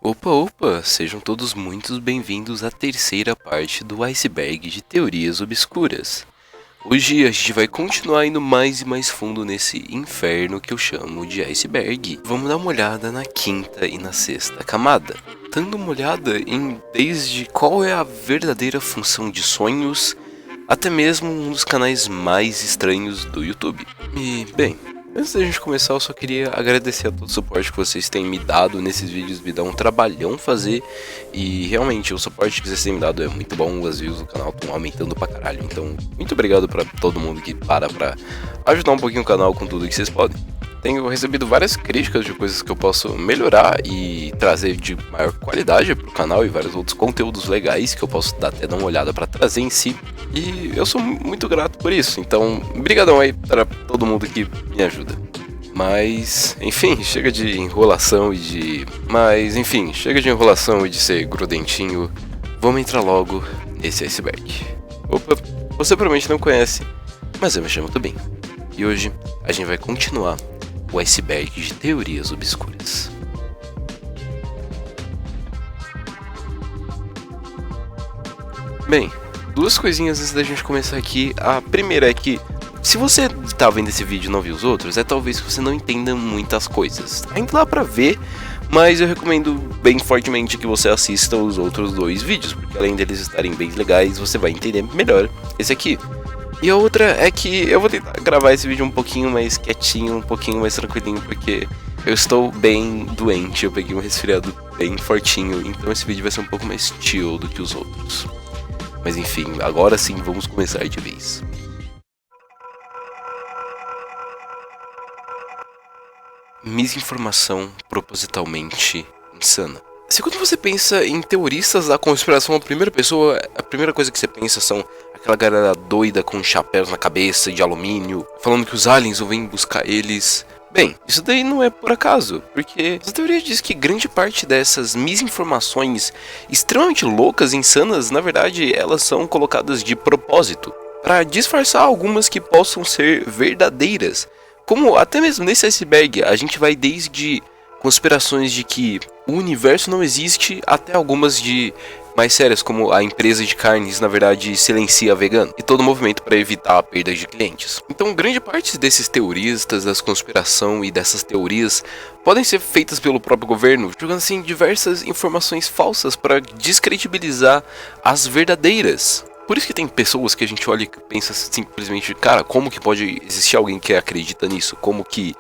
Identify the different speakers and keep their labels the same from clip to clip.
Speaker 1: Opa, opa! Sejam todos muito bem-vindos à terceira parte do Iceberg de Teorias Obscuras. Hoje a gente vai continuar indo mais e mais fundo nesse inferno que eu chamo de iceberg. Vamos dar uma olhada na quinta e na sexta camada, dando uma olhada em desde qual é a verdadeira função de sonhos, até mesmo um dos canais mais estranhos do YouTube. E, bem, antes da gente começar, eu só queria agradecer a todo o suporte que vocês têm me dado nesses vídeos. Me dá um trabalhão fazer. E realmente, o suporte que vocês têm me dado é muito bom. As views do canal estão aumentando pra caralho. Então, muito obrigado pra todo mundo que para pra ajudar um pouquinho o canal com tudo que vocês podem. Tenho recebido várias críticas de coisas que eu posso melhorar e trazer de maior qualidade pro canal, e vários outros conteúdos legais que eu posso até dar uma olhada pra trazer em si. E eu sou muito grato por isso, então brigadão aí para todo mundo que me ajuda. Mas, enfim, chega de enrolação e de... chega de enrolação e de ser grudentinho. Vamos entrar logo nesse iceberg. Opa, você provavelmente não conhece, mas eu me chamo Tubin. E hoje a gente vai continuar o iceberg de teorias obscuras. Bem, duas coisinhas antes da gente começar aqui. A primeira é que, se você tá vendo esse vídeo e não viu os outros, talvez você não entenda muitas coisas. Ainda dá pra ver, mas eu recomendo bem fortemente que você assista os outros dois vídeos, porque além deles estarem bem legais, você vai entender melhor esse aqui. E a outra é que eu vou tentar gravar esse vídeo um pouquinho mais quietinho, um pouquinho mais tranquilinho, porque eu estou bem doente, eu peguei um resfriado bem fortinho, então esse vídeo vai ser um pouco mais chill do que os outros. Mas enfim, agora sim vamos começar de vez. Misinformação propositalmente insana. Se quando você pensa em teoristas da conspiração, a primeira coisa que você pensa são aquela galera doida com chapéus na cabeça de alumínio, falando que os aliens vão vir buscar eles. Bem, isso daí não é por acaso, porque essa teoria diz que grande parte dessas misinformações extremamente loucas e insanas, na verdade, elas são colocadas de propósito, para disfarçar algumas que possam ser verdadeiras. Como até mesmo nesse iceberg, a gente vai desde conspirações de que o universo não existe, até algumas de mais sérias, como a empresa de carnes na verdade silencia vegano, e todo o movimento para evitar a perda de clientes. Então grande parte desses teoristas das conspiração e dessas teorias podem ser feitas pelo próprio governo, jogando assim diversas informações falsas para descredibilizar as verdadeiras. Por isso que tem pessoas que a gente olha e pensa simplesmente, cara, como que pode existir alguém que acredita nisso? Como que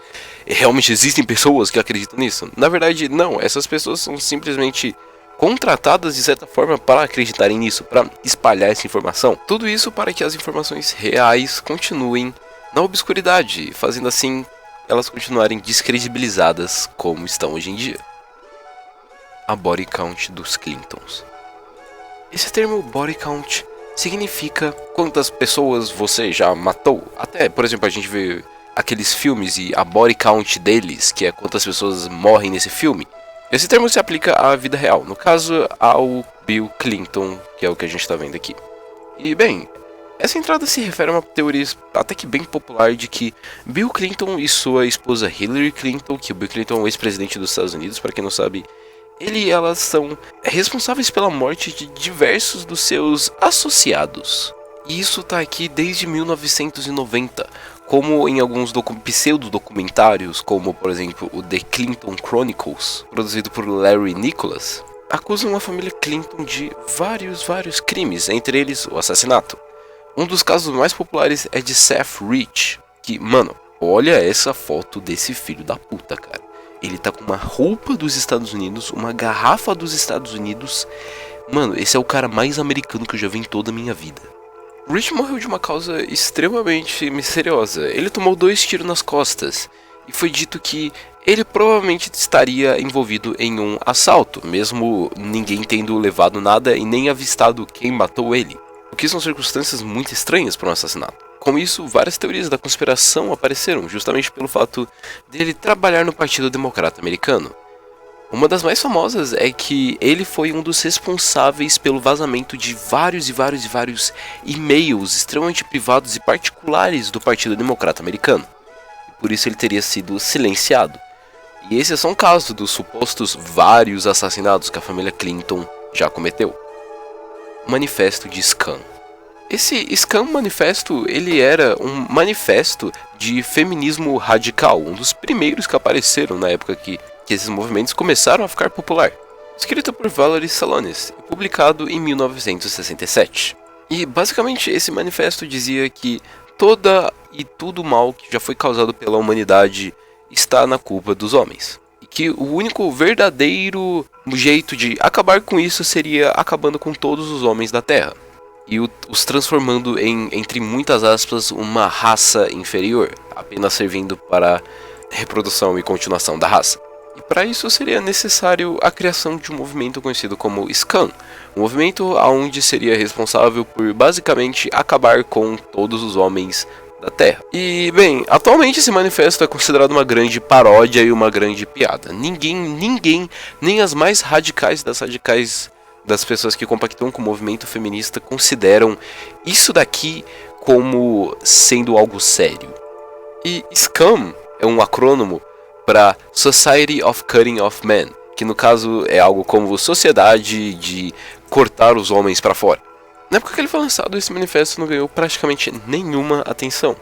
Speaker 1: realmente existem pessoas que acreditam nisso? Na verdade, não. Essas pessoas são simplesmente contratadas de certa forma para acreditarem nisso, para espalhar essa informação. Tudo isso para que as informações reais continuem na obscuridade, fazendo assim elas continuarem descredibilizadas como estão hoje em dia. A body count dos Clintons. Esse termo body count significa quantas pessoas você já matou. Até, por exemplo, a gente vê aqueles filmes e a body count deles, que é quantas pessoas morrem nesse filme. Esse termo se aplica à vida real, no caso ao Bill Clinton, que é o que a gente está vendo aqui. E bem, essa entrada se refere a uma teoria até que bem popular de que Bill Clinton e sua esposa Hillary Clinton, que o Bill Clinton é o ex-presidente dos Estados Unidos, para quem não sabe, ele e elas são responsáveis pela morte de diversos dos seus associados. E isso tá aqui desde 1990, como em alguns pseudo-documentários, como por exemplo o The Clinton Chronicles, produzido por Larry Nicholas, acusam a família Clinton de vários crimes, entre eles o assassinato. Um dos casos mais populares é de Seth Rich, que, mano, olha essa foto desse filho da puta, cara. Ele tá com uma roupa dos Estados Unidos, uma garrafa dos Estados Unidos. Mano, esse é o cara mais americano que eu já vi em toda a minha vida. Rich morreu de uma causa extremamente misteriosa. Ele tomou 2 tiros nas costas. E foi dito que ele provavelmente estaria envolvido em um assalto, mesmo ninguém tendo levado nada e nem avistado quem matou ele. O que são circunstâncias muito estranhas para um assassinato. Com isso, várias teorias da conspiração apareceram, justamente pelo fato dele trabalhar no Partido Democrata Americano. Uma das mais famosas é que ele foi um dos responsáveis pelo vazamento de vários e-mails extremamente privados e particulares do Partido Democrata Americano. E por isso ele teria sido silenciado. E esse é só um caso dos supostos vários assassinatos que a família Clinton já cometeu. Manifesto de Scam. Esse Scam Manifesto, ele era um manifesto de feminismo radical, um dos primeiros que apareceram na época que esses movimentos começaram a ficar popular. Escrito por Valerie Salonis e publicado em 1967. E basicamente esse manifesto dizia que toda e tudo mal que já foi causado pela humanidade está na culpa dos homens. E que o único verdadeiro jeito de acabar com isso seria acabando com todos os homens da Terra. E os transformando em, entre muitas aspas, uma raça inferior, apenas servindo para reprodução e continuação da raça. E para isso seria necessário a criação de um movimento conhecido como Scam, um movimento onde seria responsável por basicamente acabar com todos os homens da Terra. E bem, atualmente esse manifesto é considerado uma grande paródia e uma grande piada. Ninguém, nem as mais radicais das pessoas que compactuam com o movimento feminista consideram isso daqui como sendo algo sério. E Scam é um acrônimo para Society of Cutting Off Men, que no caso é algo como sociedade de cortar os homens para fora. Na época que ele foi lançado, esse manifesto não ganhou praticamente nenhuma atenção,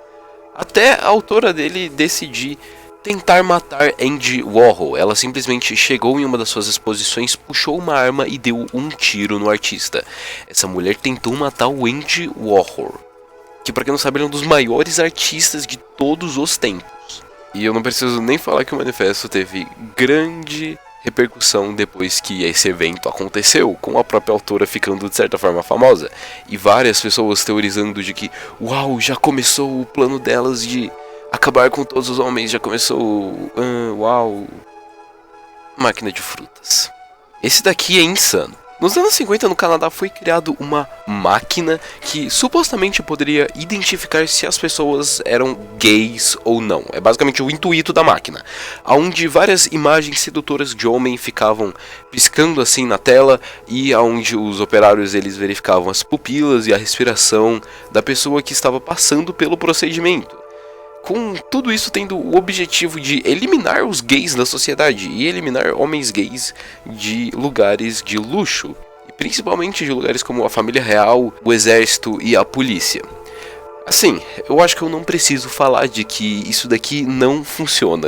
Speaker 1: até a autora dele decidir tentar matar Andy Warhol. Ela simplesmente chegou em uma das suas exposições, puxou uma arma e deu um tiro no artista. Essa mulher tentou matar o Andy Warhol, que para quem não sabe ele é um dos maiores artistas de todos os tempos. E eu não preciso nem falar que o manifesto teve grande repercussão depois que esse evento aconteceu, com a própria autora ficando de certa forma famosa, e várias pessoas teorizando de que, uau, já começou o plano delas de acabar com todos os homens, já começou, uau, máquina de frutas. Esse daqui é insano. Nos anos 50 no Canadá foi criado uma máquina que supostamente poderia identificar se as pessoas eram gays ou não. É basicamente o intuito da máquina, onde várias imagens sedutoras de homem ficavam piscando assim na tela e onde os operários eles verificavam as pupilas e a respiração da pessoa que estava passando pelo procedimento. Com tudo isso tendo o objetivo de eliminar os gays da sociedade e eliminar homens gays de lugares de luxo, e principalmente de lugares como a família real, o exército e a polícia. Assim, eu acho que eu não preciso falar de que isso daqui não funciona.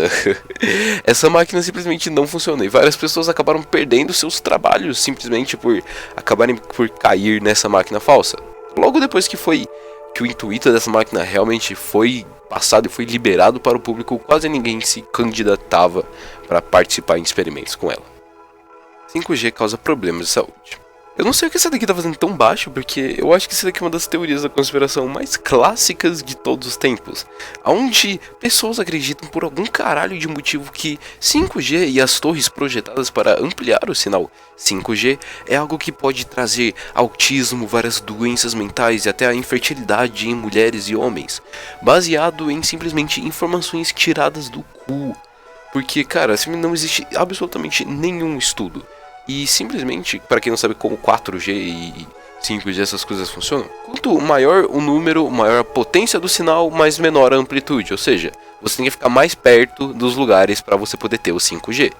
Speaker 1: Essa máquina simplesmente não funciona e várias pessoas acabaram perdendo seus trabalhos simplesmente por acabarem por cair nessa máquina falsa. Logo depois que o intuito dessa máquina realmente foi passado e foi liberado para o público, quase ninguém se candidatava para participar em experimentos com ela. 5G causa problemas de saúde. Eu não sei o que essa daqui tá fazendo tão baixo, porque eu acho que essa daqui é uma das teorias da conspiração mais clássicas de todos os tempos, onde pessoas acreditam por algum caralho de motivo que 5G e as torres projetadas para ampliar o sinal 5G é algo que pode trazer autismo, várias doenças mentais e até a infertilidade em mulheres e homens, baseado em simplesmente informações tiradas do cu. Porque, cara, assim, não existe absolutamente nenhum estudo. E simplesmente, para quem não sabe como 4G e 5G essas coisas funcionam, quanto maior o número, maior a potência do sinal, mais menor a amplitude. Ou seja, você tem que ficar mais perto dos lugares para você poder ter o 5G.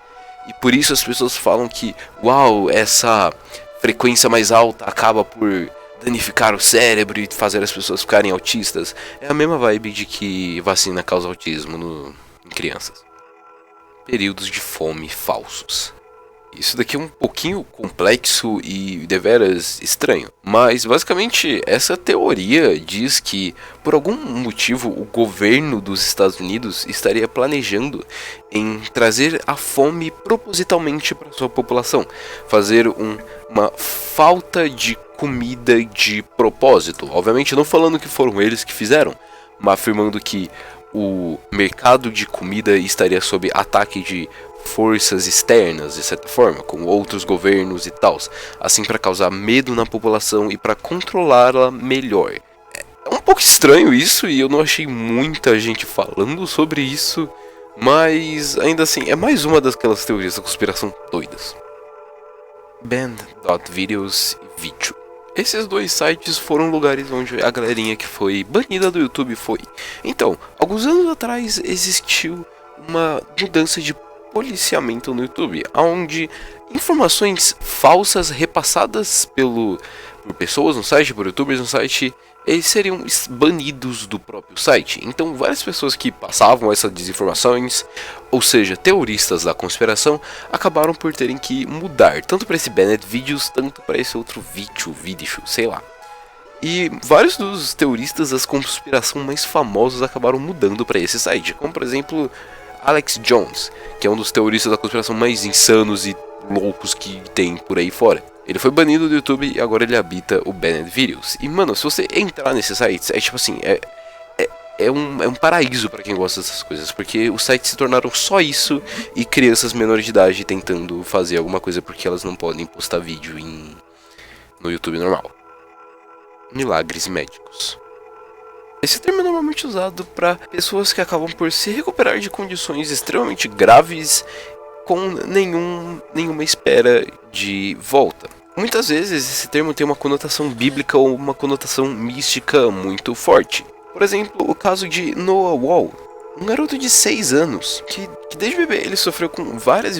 Speaker 1: E por isso as pessoas falam que, uau, essa frequência mais alta acaba por danificar o cérebro e fazer as pessoas ficarem autistas. É a mesma vibe de que vacina causa autismo em crianças. Períodos de fome falsos. Isso daqui é um pouquinho complexo e deveras estranho, mas basicamente essa teoria diz que por algum motivo o governo dos Estados Unidos estaria planejando em trazer a fome propositalmente para sua população, fazer uma falta de comida de propósito, obviamente não falando que foram eles que fizeram, mas afirmando que o mercado de comida estaria sob ataque de forças externas, de certa forma, com outros governos e tal, assim para causar medo na população e para controlá-la melhor. É um pouco estranho isso e eu não achei muita gente falando sobre isso, mas ainda assim é mais uma daquelas teorias da conspiração doidas. Band.videos e Video. Esses dois sites foram lugares onde a galerinha que foi banida do YouTube foi. Então, alguns anos atrás existiu uma mudança de policiamento no YouTube, onde informações falsas repassadas por pessoas no site, por youtubers no site, eles seriam banidos do próprio site. Então várias pessoas que passavam essas desinformações, ou seja, teoristas da conspiração, acabaram por terem que mudar, tanto para esse banned videos, tanto para esse outro vídeo, sei lá. E vários dos teoristas da conspiração mais famosos acabaram mudando para esse site, como por exemplo Alex Jones, que é um dos teoristas da conspiração mais insanos e loucos que tem por aí fora. Ele foi banido do YouTube e agora ele habita o Banned Videos. E mano, se você entrar nesses sites, é tipo assim, é um paraíso para quem gosta dessas coisas, porque os sites se tornaram só isso e crianças menores de idade tentando fazer alguma coisa porque elas não podem postar vídeo no YouTube normal. Milagres médicos. Esse termo é normalmente usado para pessoas que acabam por se recuperar de condições extremamente graves com nenhuma espera de volta. Muitas vezes esse termo tem uma conotação bíblica ou uma conotação mística muito forte. Por exemplo, o caso de Noah Wall, um garoto de 6 anos que desde bebê ele sofreu com várias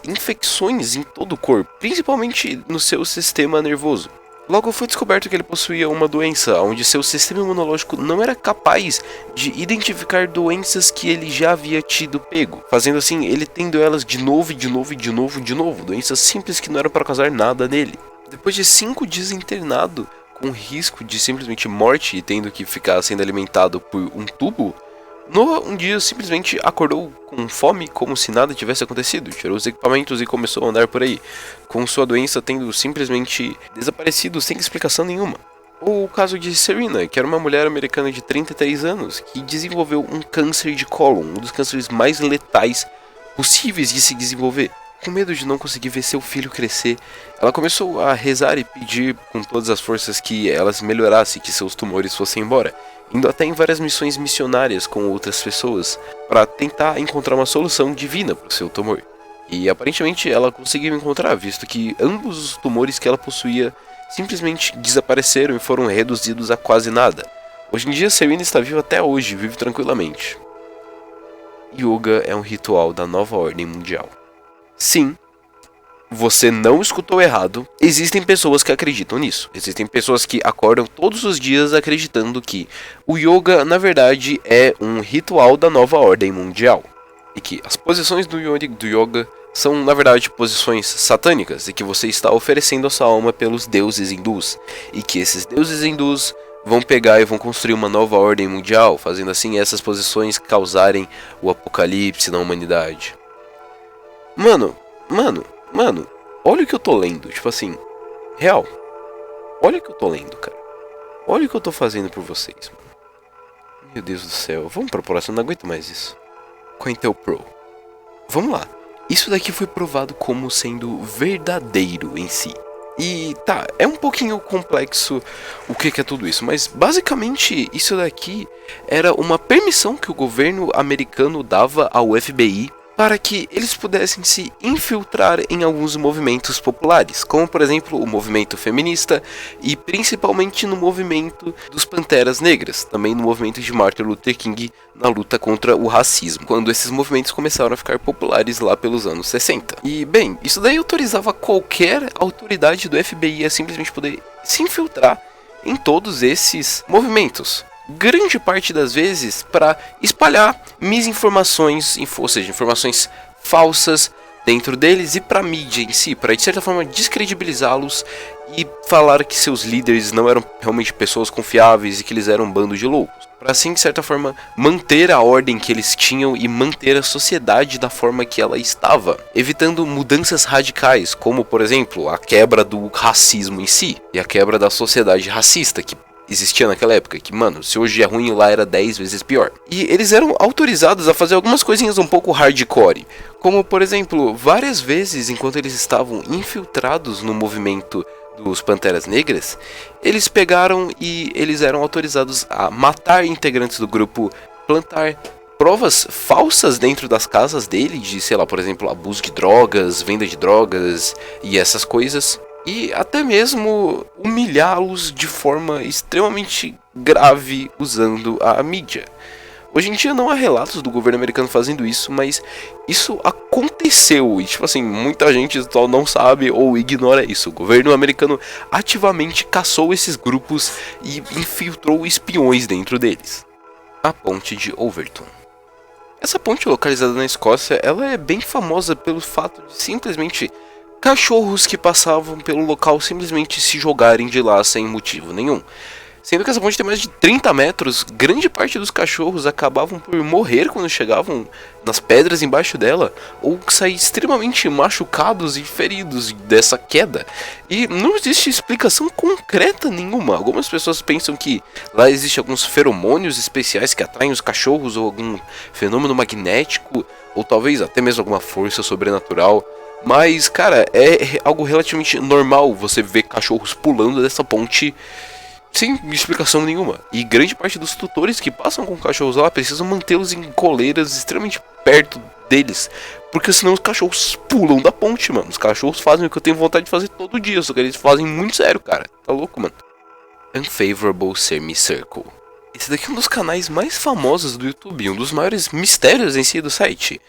Speaker 1: infecções em todo o corpo, principalmente no seu sistema nervoso. Logo foi descoberto que ele possuía uma doença onde seu sistema imunológico não era capaz de identificar doenças que ele já havia tido pego, fazendo assim ele tendo elas de novo, doenças simples que não eram para causar nada nele. Depois de 5 dias internado, com risco de simplesmente morte e tendo que ficar sendo alimentado por um tubo, Noah um dia simplesmente acordou com fome como se nada tivesse acontecido, tirou os equipamentos e começou a andar por aí, com sua doença tendo simplesmente desaparecido sem explicação nenhuma. Ou o caso de Serena, que era uma mulher americana de 33 anos, que desenvolveu um câncer de cólon, um dos cânceres mais letais possíveis de se desenvolver. Com medo de não conseguir ver seu filho crescer, ela começou a rezar e pedir com todas as forças que ela se melhorasse e que seus tumores fossem embora, indo até em várias missões missionárias com outras pessoas para tentar encontrar uma solução divina para o seu tumor. E aparentemente ela conseguiu encontrar, visto que ambos os tumores que ela possuía simplesmente desapareceram e foram reduzidos a quase nada. Hoje em dia Serena está viva até hoje, vive tranquilamente. Yoga é um ritual da nova ordem mundial. Sim, você não escutou errado, existem pessoas que acreditam nisso. Existem pessoas que acordam todos os dias acreditando que o yoga, na verdade, é um ritual da nova ordem mundial. E que as posições do yoga são, na verdade, posições satânicas e que você está oferecendo a sua alma pelos deuses hindus. E que esses deuses hindus vão pegar e vão construir uma nova ordem mundial, fazendo assim essas posições causarem o apocalipse na humanidade. Mano, olha o que eu tô lendo, tipo assim, real, olha o que eu tô lendo, cara, olha o que eu tô fazendo por vocês, mano. Meu Deus do céu, vamos pra próxima, não aguento mais isso. COINTELPRO. Vamos lá, isso daqui foi provado como sendo verdadeiro em si. E tá, é um pouquinho complexo o que é tudo isso, mas basicamente isso daqui era uma permissão que o governo americano dava ao FBI para que eles pudessem se infiltrar em alguns movimentos populares, como por exemplo o movimento feminista e principalmente no movimento dos Panteras Negras, também no movimento de Martin Luther King na luta contra o racismo, quando esses movimentos começaram a ficar populares lá pelos anos 60. E bem, isso daí autorizava qualquer autoridade do FBI a simplesmente poder se infiltrar em todos esses movimentos. Grande parte das vezes para espalhar misinformações, ou seja, informações falsas dentro deles e para a mídia em si, para de certa forma descredibilizá-los e falar que seus líderes não eram realmente pessoas confiáveis e que eles eram um bando de loucos. Para assim, de certa forma, manter a ordem que eles tinham e manter a sociedade da forma que ela estava, evitando mudanças radicais, como por exemplo, a quebra do racismo em si e a quebra da sociedade racista que existia naquela época, que, mano, se hoje é ruim, lá era 10 vezes pior. E eles eram autorizados a fazer algumas coisinhas um pouco hardcore, como, por exemplo, várias vezes, enquanto eles estavam infiltrados no movimento dos Panteras Negras, eles pegaram e eles eram autorizados a matar integrantes do grupo, plantar provas falsas dentro das casas dele, de, sei lá, por exemplo, abuso de drogas, venda de drogas e essas coisas. E até mesmo humilhá-los de forma extremamente grave usando a mídia. Hoje em dia não há relatos do governo americano fazendo isso, mas isso aconteceu e, tipo assim, muita gente só não sabe ou ignora isso. O governo americano ativamente caçou esses grupos e infiltrou espiões dentro deles. A ponte de Overton. Essa ponte localizada na Escócia, ela é bem famosa pelo fato de simplesmente cachorros que passavam pelo local simplesmente se jogarem de lá sem motivo nenhum. Sendo que essa ponte tem mais de 30 metros, grande parte dos cachorros acabavam por morrer quando chegavam nas pedras embaixo dela, ou sair extremamente machucados e feridos dessa queda. E não existe explicação concreta nenhuma. Algumas pessoas pensam que lá existe alguns feromônios especiais que atraem os cachorros, ou algum fenômeno magnético, ou talvez até mesmo alguma força sobrenatural. Mas, cara, é algo relativamente normal você ver cachorros pulando dessa ponte sem explicação nenhuma. E grande parte dos tutores que passam com cachorros lá precisam mantê-los em coleiras extremamente perto deles, porque senão os cachorros pulam da ponte, mano. Os cachorros fazem o que eu tenho vontade de fazer todo dia, só que eles fazem muito sério, cara. Tá louco, mano. Unfavorable Semicircle. Esse daqui é um dos canais mais famosos do YouTube, um dos maiores mistérios em si do site.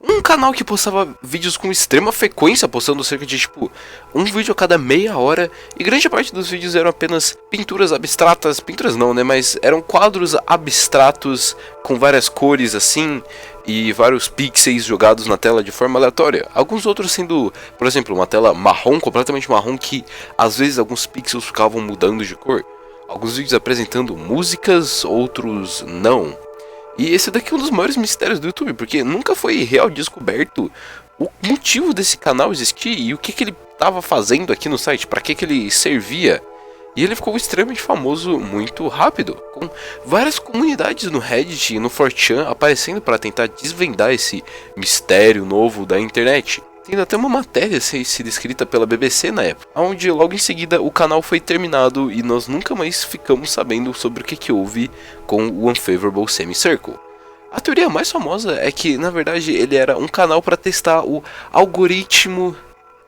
Speaker 1: Um canal que postava vídeos com extrema frequência, postando cerca de tipo um vídeo a cada meia hora, e grande parte dos vídeos eram apenas pinturas abstratas, pinturas não, né, mas eram quadros abstratos com várias cores assim, e vários pixels jogados na tela de forma aleatória. Alguns outros sendo, por exemplo, uma tela marrom, completamente marrom, que às vezes alguns pixels ficavam mudando de cor. Alguns vídeos apresentando músicas, outros não. E esse daqui é um dos maiores mistérios do YouTube, porque nunca foi real descoberto o motivo desse canal existir e o que ele estava fazendo aqui no site, para que ele servia. E ele ficou extremamente famoso muito rápido, com várias comunidades no Reddit e no 4chan aparecendo para tentar desvendar esse mistério novo da internet. Tendo até uma matéria sido escrita pela BBC na época, onde logo em seguida o canal foi terminado e nós nunca mais ficamos sabendo sobre o que houve com o Unfavorable Semicircle. A teoria mais famosa é que, na verdade, ele era um canal para testar o algoritmo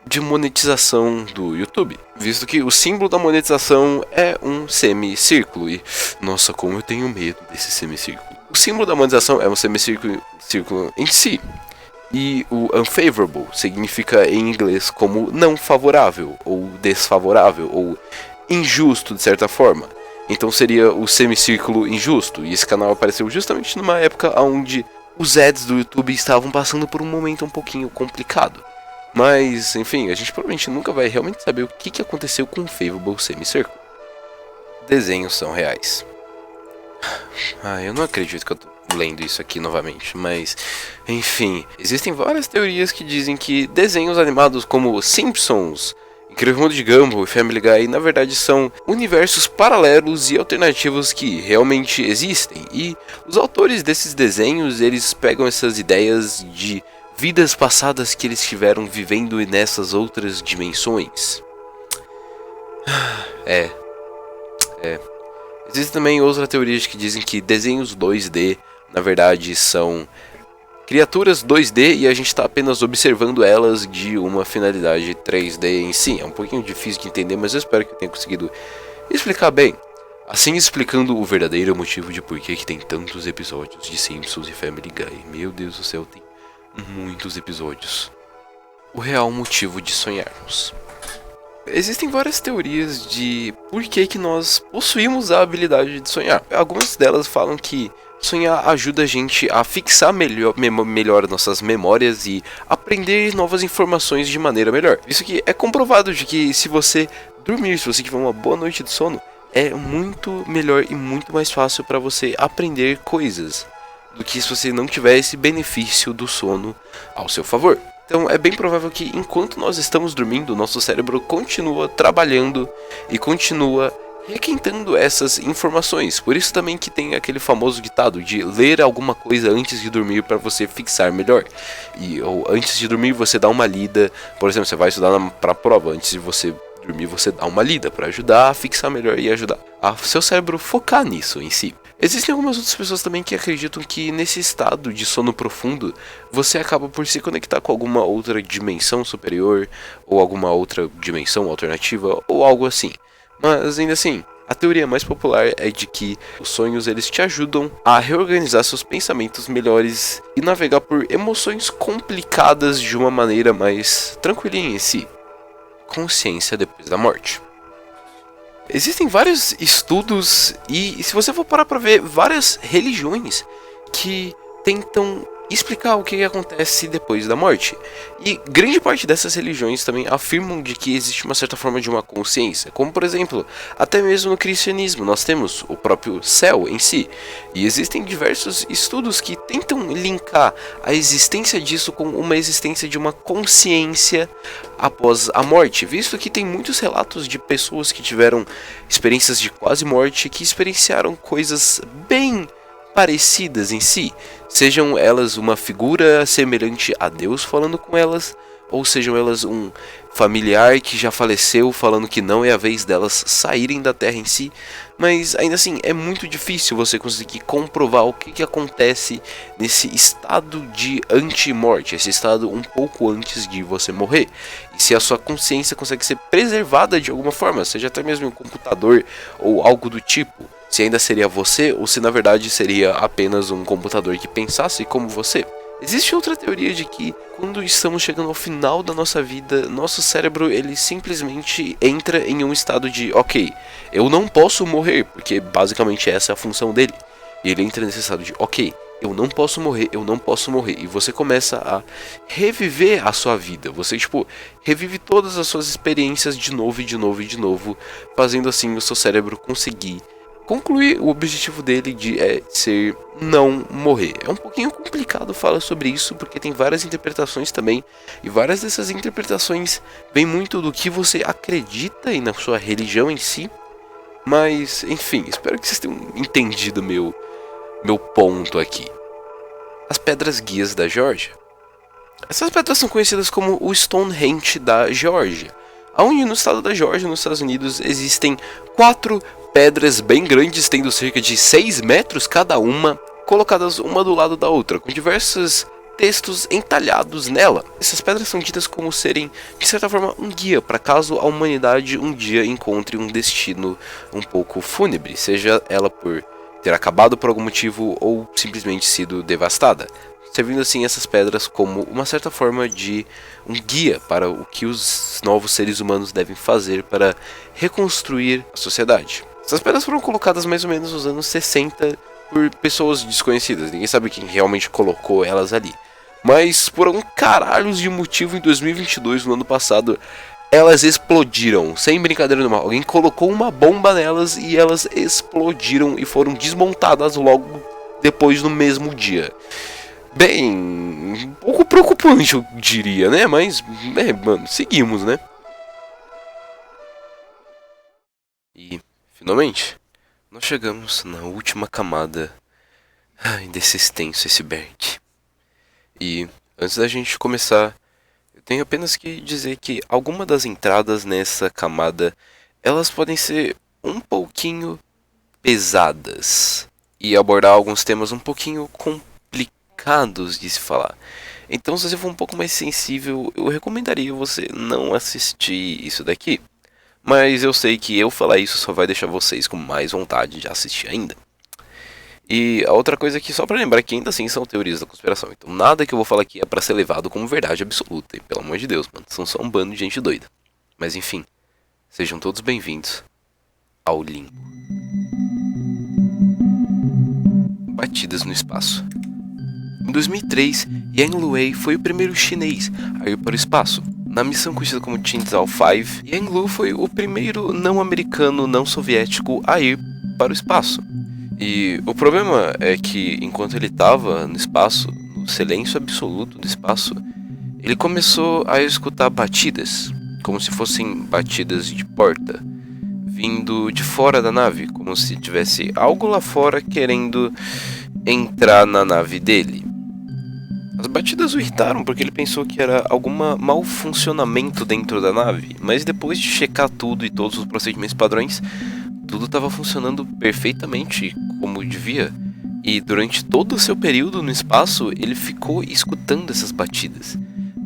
Speaker 1: de monetização do YouTube, visto que o símbolo da monetização é um semicírculo e, nossa, como eu tenho medo desse semicírculo. O símbolo da monetização é um semicírculo em si. E o unfavorable significa em inglês como não favorável, ou desfavorável, ou injusto de certa forma. Então seria o semicírculo injusto, e esse canal apareceu justamente numa época onde os ads do YouTube estavam passando por um momento um pouquinho complicado. Mas, enfim, a gente provavelmente nunca vai realmente saber o que aconteceu com o Unfavorable Semicircle. Desenhos são reais. Eu não acredito que eu tô lendo isso aqui novamente, mas enfim, existem várias teorias que dizem que desenhos animados como Simpsons, Incrível Mundo de Gumball e Family Guy na verdade são universos paralelos e alternativos que realmente existem, e os autores desses desenhos, eles pegam essas ideias de vidas passadas que eles tiveram vivendo nessas outras dimensões. Existem também outras teorias que dizem que desenhos 2D na verdade são criaturas 2D e a gente está apenas observando elas de uma finalidade 3D em si. É um pouquinho difícil de entender, mas eu espero que eu tenha conseguido explicar bem. Assim, explicando o verdadeiro motivo de por que tem tantos episódios de Simpsons e Family Guy. Meu Deus do céu, tem muitos episódios. O real motivo de sonharmos. Existem várias teorias de por que nós possuímos a habilidade de sonhar. Algumas delas falam que sonhar ajuda a gente a fixar melhor nossas memórias e aprender novas informações de maneira melhor. Isso que é comprovado de que se você dormir, se você tiver uma boa noite de sono, é muito melhor e muito mais fácil para você aprender coisas do que se você não tiver esse benefício do sono ao seu favor. Então é bem provável que enquanto nós estamos dormindo, nosso cérebro continua trabalhando e continua requentando essas informações. Por isso também que tem aquele famoso ditado de ler alguma coisa antes de dormir para você fixar melhor. Ou antes de dormir você dá uma lida, por exemplo, você vai estudar para a prova, antes de você dormir você dá uma lida para ajudar a fixar melhor e ajudar a seu cérebro focar nisso em si. Existem algumas outras pessoas também que acreditam que nesse estado de sono profundo você acaba por se conectar com alguma outra dimensão superior ou alguma outra dimensão alternativa ou algo assim. Mas ainda assim, A teoria mais popular é de que os sonhos eles te ajudam a reorganizar seus pensamentos melhores e navegar por emoções complicadas de uma maneira mais tranquila em si. Consciência depois da morte. Existem vários estudos e se você for parar para ver, várias religiões que tentam explicar o que acontece depois da morte. E grande parte dessas religiões também afirmam de que existe uma certa forma de uma consciência, como por exemplo, até mesmo no cristianismo nós temos o próprio céu em si. E existem diversos estudos que tentam linkar a existência disso com uma existência de uma consciência após a morte, visto que tem muitos relatos de pessoas que tiveram experiências de quase morte, que experienciaram coisas bem parecidas em si, sejam elas uma figura semelhante a Deus falando com elas, ou sejam elas um familiar que já faleceu falando que não é a vez delas saírem da terra em si, mas ainda assim é muito difícil você conseguir comprovar o que acontece nesse estado de anti-morte, esse estado um pouco antes de você morrer, e se a sua consciência consegue ser preservada de alguma forma, seja até mesmo em um computador ou algo do tipo. Se ainda seria você ou se na verdade seria apenas um computador que pensasse como você. Existe outra teoria de que quando estamos chegando ao final da nossa vida, nosso cérebro ele simplesmente entra em um estado de ok, eu não posso morrer, porque basicamente essa é a função dele. E ele entra nesse estado de ok, eu não posso morrer, eu não posso morrer. E você começa a reviver a sua vida. Você revive todas as suas experiências de novo e de novo e de novo, fazendo assim o seu cérebro conseguir concluir o objetivo dele de ser não morrer. É um pouquinho complicado falar sobre isso, porque tem várias interpretações também, e várias dessas interpretações vêm muito do que você acredita e na sua religião em si, mas enfim, espero que vocês tenham entendido meu ponto aqui. As pedras guias da Geórgia. Essas pedras são conhecidas como o Stonehenge da Geórgia, onde no estado da Geórgia, nos Estados Unidos, existem 4 pedras bem grandes, tendo cerca de 6 metros cada uma, colocadas uma do lado da outra, com diversos textos entalhados nela. Essas pedras são ditas como serem, de certa forma, um guia para caso a humanidade um dia encontre um destino um pouco fúnebre, seja ela por ter acabado por algum motivo ou simplesmente sido devastada, servindo assim essas pedras como uma certa forma de um guia para o que os novos seres humanos devem fazer para reconstruir a sociedade. Essas pedras foram colocadas mais ou menos nos anos 60 por pessoas desconhecidas, ninguém sabe quem realmente colocou elas ali. Mas por um caralho de motivo em 2022, no ano passado, elas explodiram, sem brincadeira nenhuma. Alguém colocou uma bomba nelas e elas explodiram e foram desmontadas logo depois no mesmo dia. Bem, um pouco preocupante eu diria, né? Mas, mano, seguimos, né? E, finalmente, nós chegamos na última camada desse extenso iceberg. E, antes da gente começar, eu tenho apenas que dizer que algumas das entradas nessa camada, elas podem ser um pouquinho pesadas e abordar alguns temas um pouquinho complicados de se falar. Então, se você for um pouco mais sensível, eu recomendaria você não assistir isso daqui. Mas eu sei que eu falar isso só vai deixar vocês com mais vontade de assistir ainda. E a outra coisa aqui, só pra lembrar que ainda assim são teorias da conspiração. Então nada que eu vou falar aqui é pra ser levado como verdade absoluta. E pelo amor de Deus, mano, são só um bando de gente doida. Mas enfim, sejam todos bem-vindos ao Limbo. Batidas no espaço. Em 2003, Yang Luwei foi o primeiro chinês a ir para o espaço. Na missão conhecida como Tianzhao 5, Yang Lu foi o primeiro não-americano não-soviético a ir para o espaço. E o problema é que, enquanto ele estava no espaço, no silêncio absoluto do espaço, ele começou a escutar batidas, como se fossem batidas de porta, vindo de fora da nave, como se tivesse algo lá fora querendo entrar na nave dele. As batidas o irritaram porque ele pensou que era algum mau funcionamento dentro da nave, mas depois de checar tudo e todos os procedimentos padrões, tudo estava funcionando perfeitamente como devia. E durante todo o seu período no espaço, ele ficou escutando essas batidas,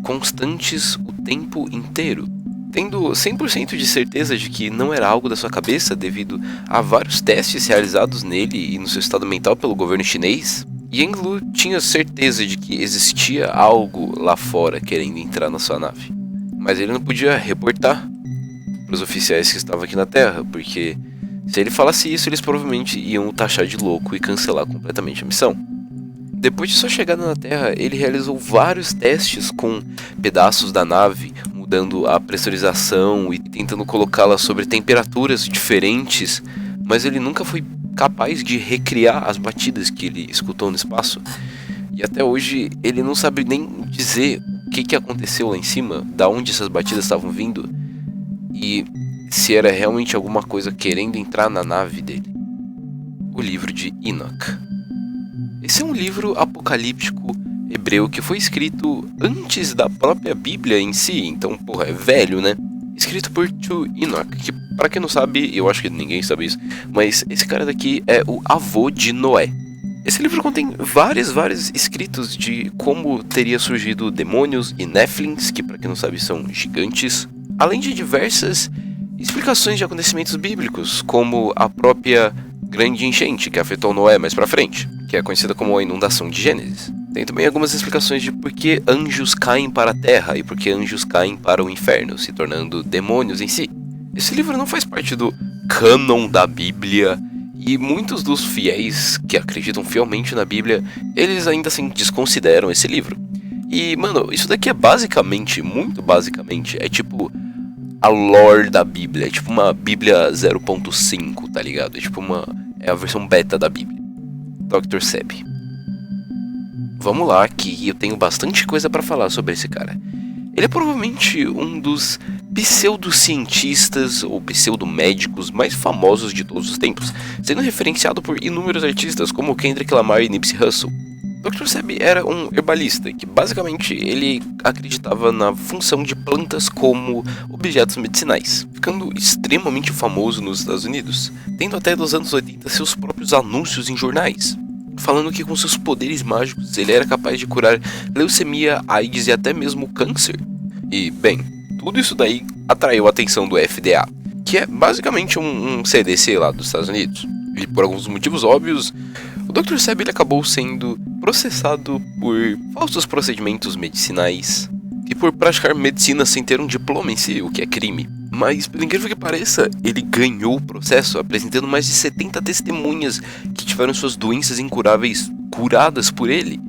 Speaker 1: constantes o tempo inteiro. tendo 100% de certeza de que não era algo da sua cabeça devido a vários testes realizados nele e no seu estado mental pelo governo chinês, Yang Lu tinha certeza de que existia algo lá fora querendo entrar na sua nave. Mas ele não podia reportar para os oficiais que estavam aqui na Terra, porque se ele falasse isso, eles provavelmente iam o taxar de louco e cancelar completamente a missão. Depois de sua chegada na Terra, ele realizou vários testes com pedaços da nave, mudando a pressurização e tentando colocá-la sobre temperaturas diferentes, mas ele nunca foi capaz de recriar as batidas que ele escutou no espaço. E até hoje ele não sabe nem dizer o que aconteceu lá em cima, da onde essas batidas estavam vindo e se era realmente alguma coisa querendo entrar na nave dele. O livro de Enoch. Esse é um livro apocalíptico hebreu que foi escrito antes da própria Bíblia em si, então, porra, é velho, né? Escrito por Enoch, que pra quem não sabe, eu acho que ninguém sabe isso, mas esse cara daqui é o avô de Noé. Esse livro contém vários escritos de como teria surgido demônios e Nephilims, que pra quem não sabe são gigantes, além de diversas explicações de acontecimentos bíblicos, como a própria grande enchente que afetou Noé mais pra frente, que é conhecida como a inundação de Gênesis. Tem também algumas explicações de por que anjos caem para a terra e por que anjos caem para o inferno, se tornando demônios em si. Esse livro não faz parte do cânon da Bíblia, e muitos dos fiéis que acreditam fielmente na Bíblia, eles ainda assim desconsideram esse livro. E, mano, isso daqui é basicamente, muito basicamente, é tipo a lore da Bíblia, é tipo uma Bíblia 0.5, tá ligado? É a versão beta da Bíblia. Dr. Sebi. Vamos lá, que eu tenho bastante coisa pra falar sobre esse cara. Ele é provavelmente um dos pseudocientistas ou pseudomédicos mais famosos de todos os tempos, sendo referenciado por inúmeros artistas como Kendrick Lamar e Nipsey Hussle. Dr. Sebi era um herbalista que basicamente ele acreditava na função de plantas como objetos medicinais, ficando extremamente famoso nos Estados Unidos, tendo até dos anos 80 seus próprios anúncios em jornais, falando que com seus poderes mágicos ele era capaz de curar leucemia, AIDS e até mesmo câncer. E, bem, tudo isso daí atraiu a atenção do FDA, que é basicamente um CDC lá dos Estados Unidos. E por alguns motivos óbvios, o Dr. Sebi ele acabou sendo processado por falsos procedimentos medicinais e por praticar medicina sem ter um diploma em si, o que é crime. Mas, por incrível que pareça, ele ganhou o processo, apresentando mais de 70 testemunhas que tiveram suas doenças incuráveis curadas por ele.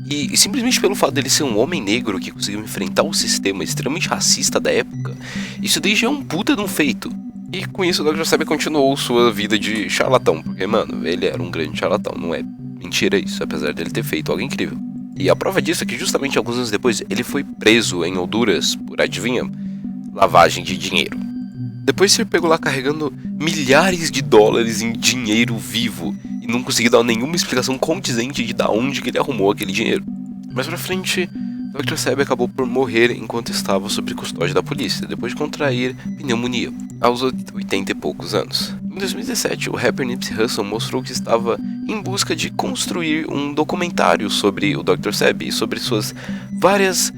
Speaker 1: E simplesmente pelo fato dele ser um homem negro que conseguiu enfrentar o sistema extremamente racista da época, isso daí já é um puta de um feito. E com isso o Dr. Sebi continuou sua vida de charlatão, porque, mano, ele era um grande charlatão, não é mentira isso, apesar dele ter feito algo incrível. E a prova disso é que justamente alguns anos depois ele foi preso em Honduras por, adivinha, lavagem de dinheiro. Depois de ser pego lá carregando milhares de dólares em dinheiro vivo e não conseguir dar nenhuma explicação condizente de da onde que ele arrumou aquele dinheiro. Mais pra frente, Dr. Sebi acabou por morrer enquanto estava sob custódia da polícia, depois de contrair pneumonia, aos 80 e poucos anos. Em 2017, o rapper Nipsey Hussle mostrou que estava em busca de construir um documentário sobre o Dr. Sebi e sobre suas várias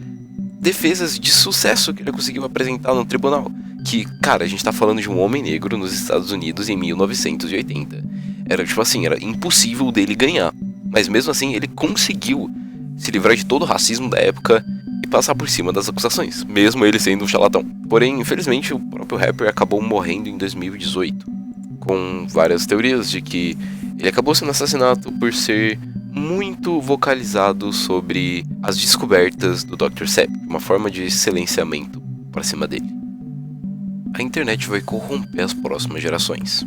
Speaker 1: defesas de sucesso que ele conseguiu apresentar no tribunal. Que, cara, a gente tá falando de um homem negro nos Estados Unidos em 1980. Era tipo assim, era impossível dele ganhar. Mas mesmo assim, ele conseguiu se livrar de todo o racismo da época e passar por cima das acusações, mesmo ele sendo um charlatão. Porém, infelizmente, o próprio rapper acabou morrendo em 2018, com várias teorias de que ele acabou sendo assassinado por ser muito vocalizado sobre as descobertas do Dr. Sebi, uma forma de silenciamento para cima dele. A internet vai corromper as próximas gerações.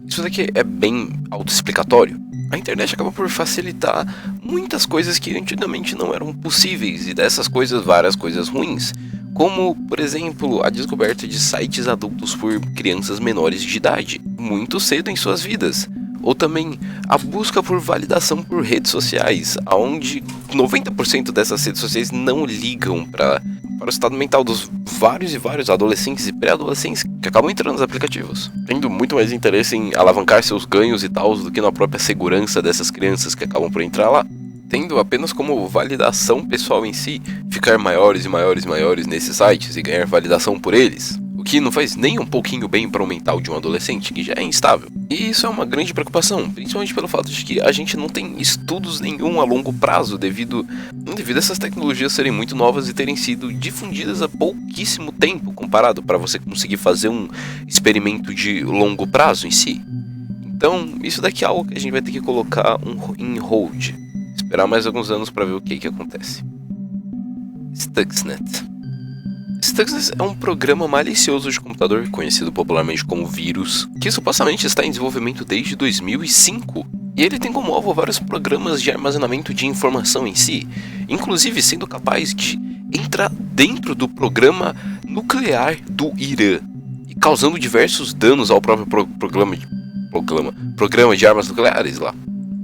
Speaker 1: Isso daqui é bem autoexplicatório. A internet acaba por facilitar muitas coisas que antigamente não eram possíveis, e dessas coisas, várias coisas ruins, como, por exemplo, a descoberta de sites adultos por crianças menores de idade, muito cedo em suas vidas, ou também a busca por validação por redes sociais, onde 90% dessas redes sociais não ligam para o estado mental dos vários e vários adolescentes e pré-adolescentes que acabam entrando nos aplicativos, tendo muito mais interesse em alavancar seus ganhos e tal do que na própria segurança dessas crianças que acabam por entrar lá. tendo apenas como validação pessoal em si ficar maiores e maiores e maiores nesses sites e ganhar validação por eles. O que não faz nem um pouquinho bem para o mental de um adolescente que já é instável. E isso é uma grande preocupação, principalmente pelo fato de que a gente não tem estudos nenhum a longo prazo devido a essas tecnologias serem muito novas e terem sido difundidas há pouquíssimo tempo comparado para você conseguir fazer um experimento de longo prazo em si. Então, isso daqui é algo que a gente vai ter que colocar em hold. Esperar mais alguns anos para ver o que acontece. Stuxnet. Stuxnet é um programa malicioso de computador, conhecido popularmente como vírus, que supostamente está em desenvolvimento desde 2005. E ele tem como alvo vários programas de armazenamento de informação em si, inclusive sendo capaz de entrar dentro do programa nuclear do Irã, e causando diversos danos ao próprio programa de armas nucleares lá.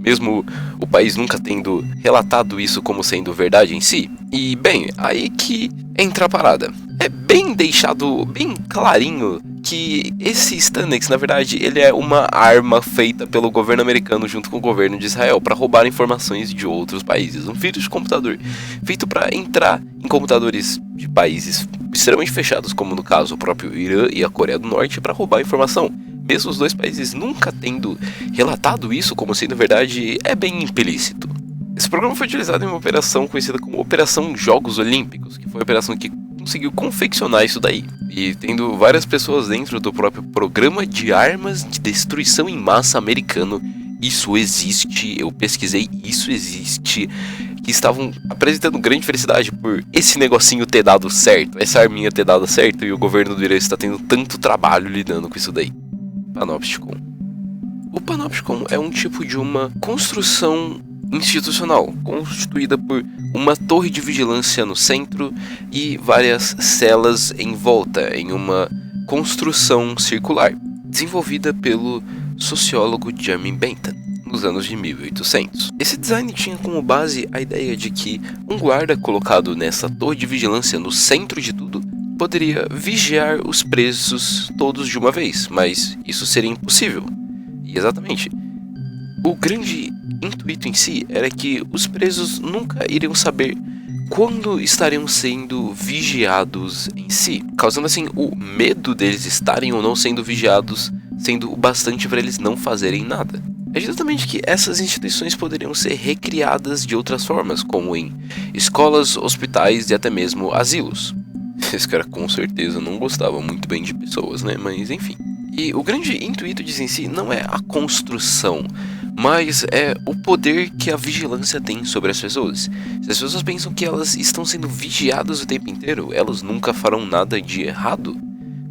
Speaker 1: Mesmo o país nunca tendo relatado isso como sendo verdade em si. E, bem, aí que entra a parada. É bem deixado, bem clarinho que esse Stuxnet, na verdade, ele é uma arma feita pelo governo americano junto com o governo de Israel para roubar informações de outros países. Um vírus de computador feito para entrar em computadores de países extremamente fechados, como no caso o próprio Irã e a Coreia do Norte, para roubar informação. Mesmo os dois países nunca tendo relatado isso como sendo verdade, é bem implícito. Esse programa foi utilizado em uma operação conhecida como Operação Jogos Olímpicos, que foi a operação que conseguiu confeccionar isso daí. E tendo várias pessoas dentro do próprio programa de armas de destruição em massa americano. Isso existe, eu pesquisei, isso existe. Que estavam apresentando grande felicidade por esse negocinho ter dado certo, essa arminha ter dado certo, e o governo do Irã está tendo tanto trabalho lidando com isso daí. Panopticon. O Panopticon é um tipo de uma construção institucional, constituída por uma torre de vigilância no centro e várias celas em volta, em uma construção circular, desenvolvida pelo sociólogo Jeremy Bentham, nos anos de 1800. Esse design tinha como base a ideia de que um guarda colocado nessa torre de vigilância no centro de tudo poderia vigiar os presos todos de uma vez, mas isso seria impossível. E exatamente, o grande intuito em si era que os presos nunca iriam saber quando estariam sendo vigiados em si, causando assim o medo deles estarem ou não sendo vigiados, sendo o bastante para eles não fazerem nada. É justamente que essas instituições poderiam ser recriadas de outras formas, como em escolas, hospitais e até mesmo asilos. Esse cara com certeza não gostava muito bem de pessoas, né? Mas enfim. E o grande intuito disso em si não é a construção, mas é o poder que a vigilância tem sobre as pessoas. Se as pessoas pensam que elas estão sendo vigiadas o tempo inteiro, elas nunca farão nada de errado,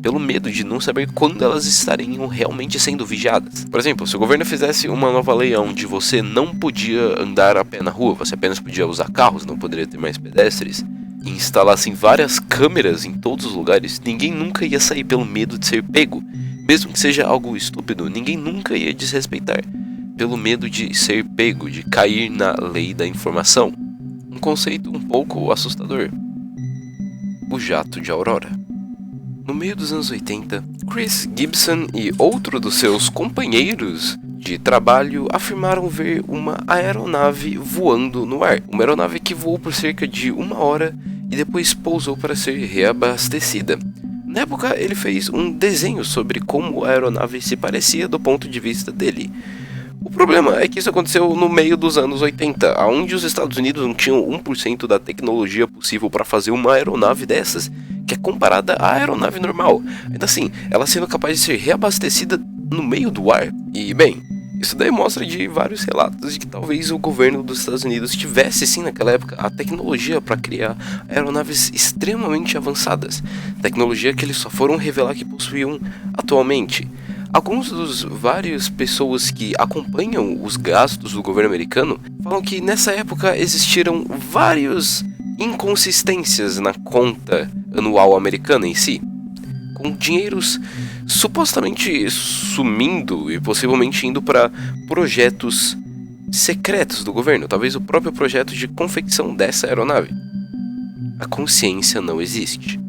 Speaker 1: pelo medo de não saber quando elas estariam realmente sendo vigiadas. Por exemplo, se o governo fizesse uma nova lei onde você não podia andar a pé na rua, você apenas podia usar carros, não poderia ter mais pedestres, e instalassem várias câmeras em todos os lugares, ninguém nunca ia sair pelo medo de ser pego. Mesmo que seja algo estúpido, ninguém nunca ia desrespeitar pelo medo de ser pego, de cair na lei da informação. Um conceito um pouco assustador. O jato de Aurora. No meio dos anos 80, Chris Gibson e outro dos seus companheiros de trabalho afirmaram ver uma aeronave voando no ar. Uma aeronave que voou por cerca de 1 hora e depois pousou para ser reabastecida. Na época, ele fez um desenho sobre como a aeronave se parecia do ponto de vista dele. O problema é que isso aconteceu no meio dos anos 80, onde os Estados Unidos não tinham 1% da tecnologia possível para fazer uma aeronave dessas, que é comparada à aeronave normal. Ainda assim, ela sendo capaz de ser reabastecida no meio do ar. E, bem, isso daí mostra de vários relatos de que talvez o governo dos Estados Unidos tivesse sim naquela época a tecnologia para criar aeronaves extremamente avançadas, tecnologia que eles só foram revelar que possuíam atualmente. Alguns dos várias pessoas que acompanham os gastos do governo americano falam que nessa época existiram várias inconsistências na conta anual americana em si, com dinheiros supostamente sumindo e possivelmente indo para projetos secretos do governo, talvez o próprio projeto de confecção dessa aeronave. A consciência não existe.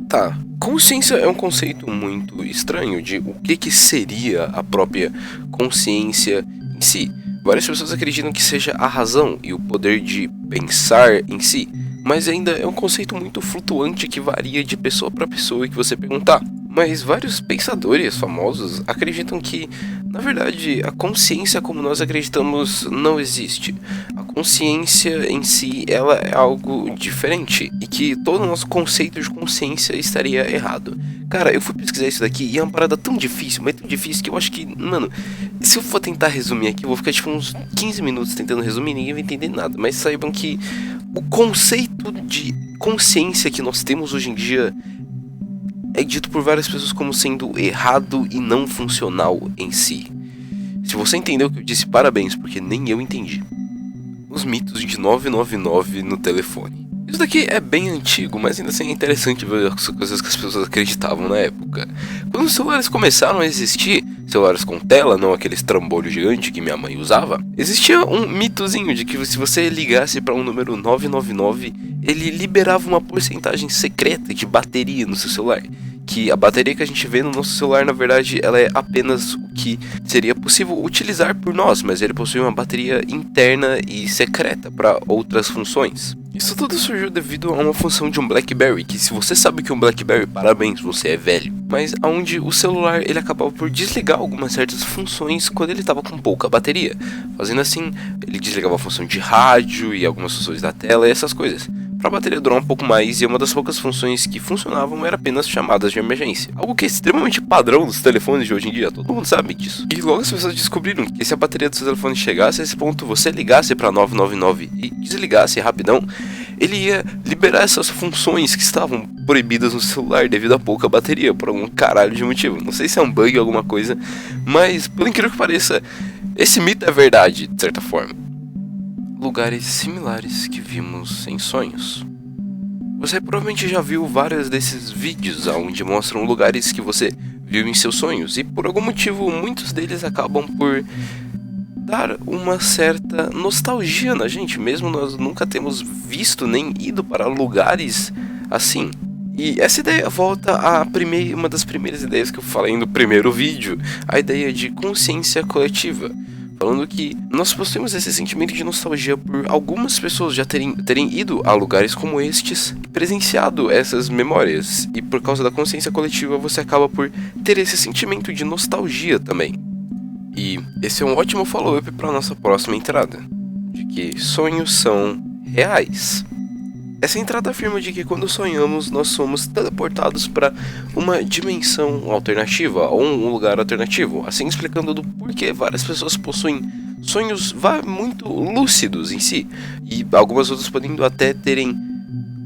Speaker 1: Tá, consciência é um conceito muito estranho de o que seria a própria consciência em si, Várias pessoas acreditam que seja a razão e o poder de pensar em si, mas ainda é um conceito muito flutuante que varia de pessoa para pessoa e que você perguntar. Mas vários pensadores famosos acreditam que, na verdade, a consciência como nós acreditamos não existe. A consciência em si, ela é algo diferente e que todo o nosso conceito de consciência estaria errado. Cara, eu fui pesquisar isso daqui e é uma parada tão difícil, mas tão difícil que eu acho que, mano, se eu for tentar resumir aqui, eu vou ficar tipo uns 15 minutos tentando resumir e ninguém vai entender nada. Mas saibam que o conceito de consciência que nós temos hoje em dia é dito por várias pessoas como sendo errado e não funcional em si. Se você entendeu o que eu disse, parabéns, porque nem eu entendi. Os mitos de 999 no telefone. Isso daqui é bem antigo, mas ainda assim é interessante ver as coisas que as pessoas acreditavam na época. Quando os celulares começaram a existir, celulares com tela, não aqueles trambolhos gigantes que minha mãe usava, existia um mitozinho de que se você ligasse para um número 999, ele liberava uma porcentagem secreta de bateria no seu celular. Que a bateria que a gente vê no nosso celular, na verdade, ela é apenas o que seria possível utilizar por nós, mas ele possui uma bateria interna e secreta para outras funções. Isso tudo surgiu devido a uma função de um BlackBerry, que se você sabe que é um BlackBerry, parabéns, você é velho. Mas onde o celular ele acabava por desligar algumas certas funções quando ele estava com pouca bateria. Fazendo assim, ele desligava a função de rádio e algumas funções da tela e essas coisas. Para a bateria durar um pouco mais, e uma das poucas funções que funcionavam era apenas chamadas de emergência. Algo que é extremamente padrão dos telefones de hoje em dia, todo mundo sabe disso. E logo as pessoas descobriram que se a bateria do seu telefone chegasse a esse ponto, você ligasse para 999 e desligasse rapidão, ele ia liberar essas funções que estavam proibidas no celular devido a pouca bateria, por algum caralho de motivo. Não sei se é um bug ou alguma coisa, mas por incrível que pareça, esse mito é verdade, de certa forma. Lugares similares que vimos em sonhos. Você provavelmente já viu vários desses vídeos onde mostram lugares que você viu em seus sonhos, e por algum motivo muitos deles acabam por dar uma certa nostalgia na gente, mesmo nós nunca temos visto nem ido para lugares assim. E essa ideia volta a uma das primeiras ideias que eu falei no primeiro vídeo, a ideia de consciência coletiva. Falando que nós possuímos esse sentimento de nostalgia por algumas pessoas já terem ido a lugares como estes e presenciado essas memórias. E por causa da consciência coletiva você acaba por ter esse sentimento de nostalgia também. E esse é um ótimo follow-up para a nossa próxima entrada, de que sonhos são reais. Essa entrada afirma de que quando sonhamos, nós somos teleportados para uma dimensão alternativa ou um lugar alternativo, assim explicando do porquê várias pessoas possuem sonhos muito lúcidos em si, e algumas outras podendo até terem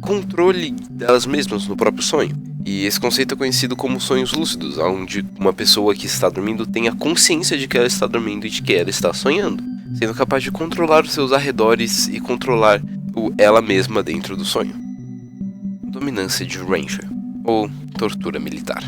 Speaker 1: controle delas mesmas no próprio sonho. E esse conceito é conhecido como sonhos lúcidos, onde uma pessoa que está dormindo tem a consciência de que ela está dormindo e de que ela está sonhando, sendo capaz de controlar os seus arredores e controlar ela mesma dentro do sonho. Dominância de Ranger, ou tortura militar.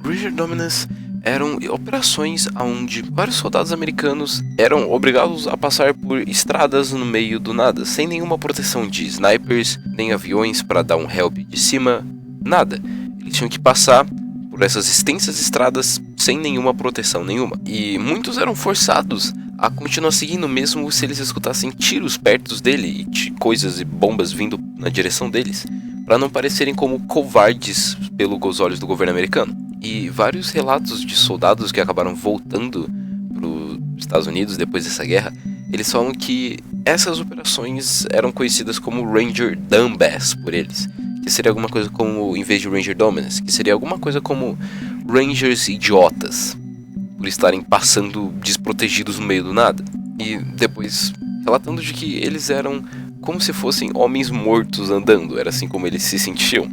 Speaker 1: Ranger Dominance eram operações onde vários soldados americanos eram obrigados a passar por estradas no meio do nada, sem nenhuma proteção de snipers, nem aviões para dar um help de cima, nada. Eles tinham que passar por essas extensas estradas sem nenhuma proteção nenhuma. E muitos eram forçados a continuar seguindo mesmo se eles escutassem tiros perto dele e coisas e bombas vindo na direção deles, para não parecerem como covardes pelos olhos do governo americano. E vários relatos de soldados que acabaram voltando para os Estados Unidos depois dessa guerra, eles falam que essas operações eram conhecidas como Ranger Dumbass por eles, que seria alguma coisa como, em vez de Ranger Dominance, que seria alguma coisa como Rangers idiotas, por estarem passando desprotegidos no meio do nada. E depois relatando de que eles eram como se fossem homens mortos andando, era assim como eles se sentiam.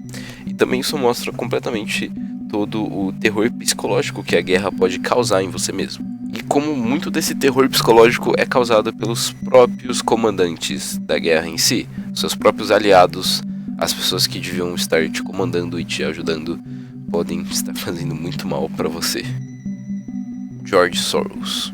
Speaker 1: E também isso mostra completamente todo o terror psicológico que a guerra pode causar em você mesmo. E como muito desse terror psicológico é causado pelos próprios comandantes da guerra em si, seus próprios aliados, as pessoas que deviam estar te comandando e te ajudando, podem estar fazendo muito mal para você. George Soros.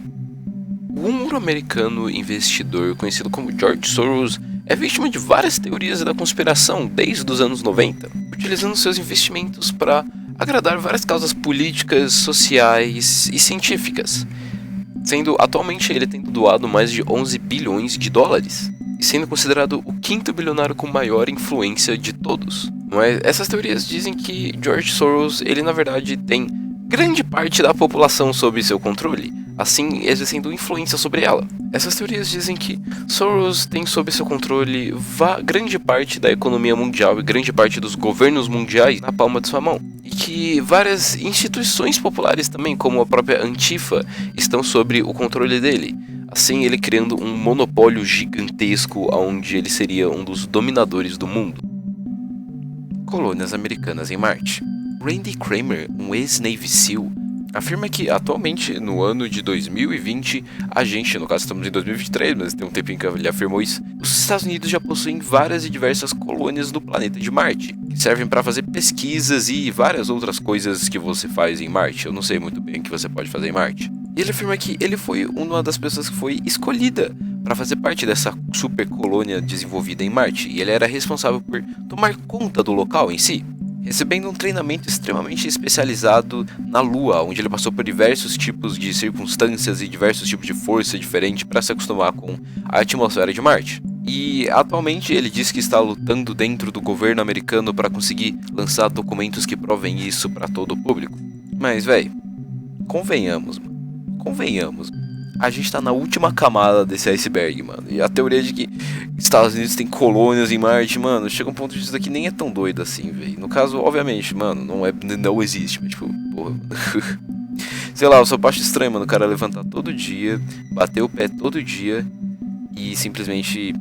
Speaker 1: O humor americano investidor conhecido como George Soros é vítima de várias teorias da conspiração desde os anos 90, utilizando seus investimentos para agradar várias causas políticas, sociais e científicas. sendo atualmente ele tendo doado mais de 11 bilhões de dólares, e sendo considerado o quinto bilionário com maior influência de todos. Mas essas teorias dizem que George Soros, ele na verdade tem grande parte da população sob seu controle, assim exercendo influência sobre ela. Essas teorias dizem que Soros tem sob seu controle grande parte da economia mundial e grande parte dos governos mundiais na palma de sua mão. E que várias instituições populares também, como a própria Antifa, estão sob o controle dele. Assim, ele criando um monopólio gigantesco onde ele seria um dos dominadores do mundo. Colônias americanas em Marte. Randy Kramer, um ex-Navy SEAL, afirma que atualmente, no ano de 2020, no caso estamos em 2023, mas tem um tempinho que ele afirmou isso, os Estados Unidos já possuem várias e diversas colônias no planeta de Marte, que servem para fazer pesquisas e várias outras coisas que você faz em Marte. Eu não sei muito bem o que você pode fazer em Marte. E ele afirma que ele foi uma das pessoas que foi escolhida para fazer parte dessa super colônia desenvolvida em Marte, e ele era responsável por tomar conta do local em si, recebendo um treinamento extremamente especializado na Lua, onde ele passou por diversos tipos de circunstâncias e diversos tipos de força diferente para se acostumar com a atmosfera de Marte. E atualmente ele diz que está lutando dentro do governo americano para conseguir lançar documentos que provem isso para todo o público. Mas, velho, convenhamos. A gente tá na última camada desse iceberg, mano. E a teoria de que Estados Unidos tem colônias em Marte, mano, chega um ponto de vista que nem é tão doido assim, velho. No caso, obviamente, mano, não existe, mas tipo, porra. Sei lá, eu só acho estranho, mano, o cara levantar todo dia, bater o pé todo dia e simplesmente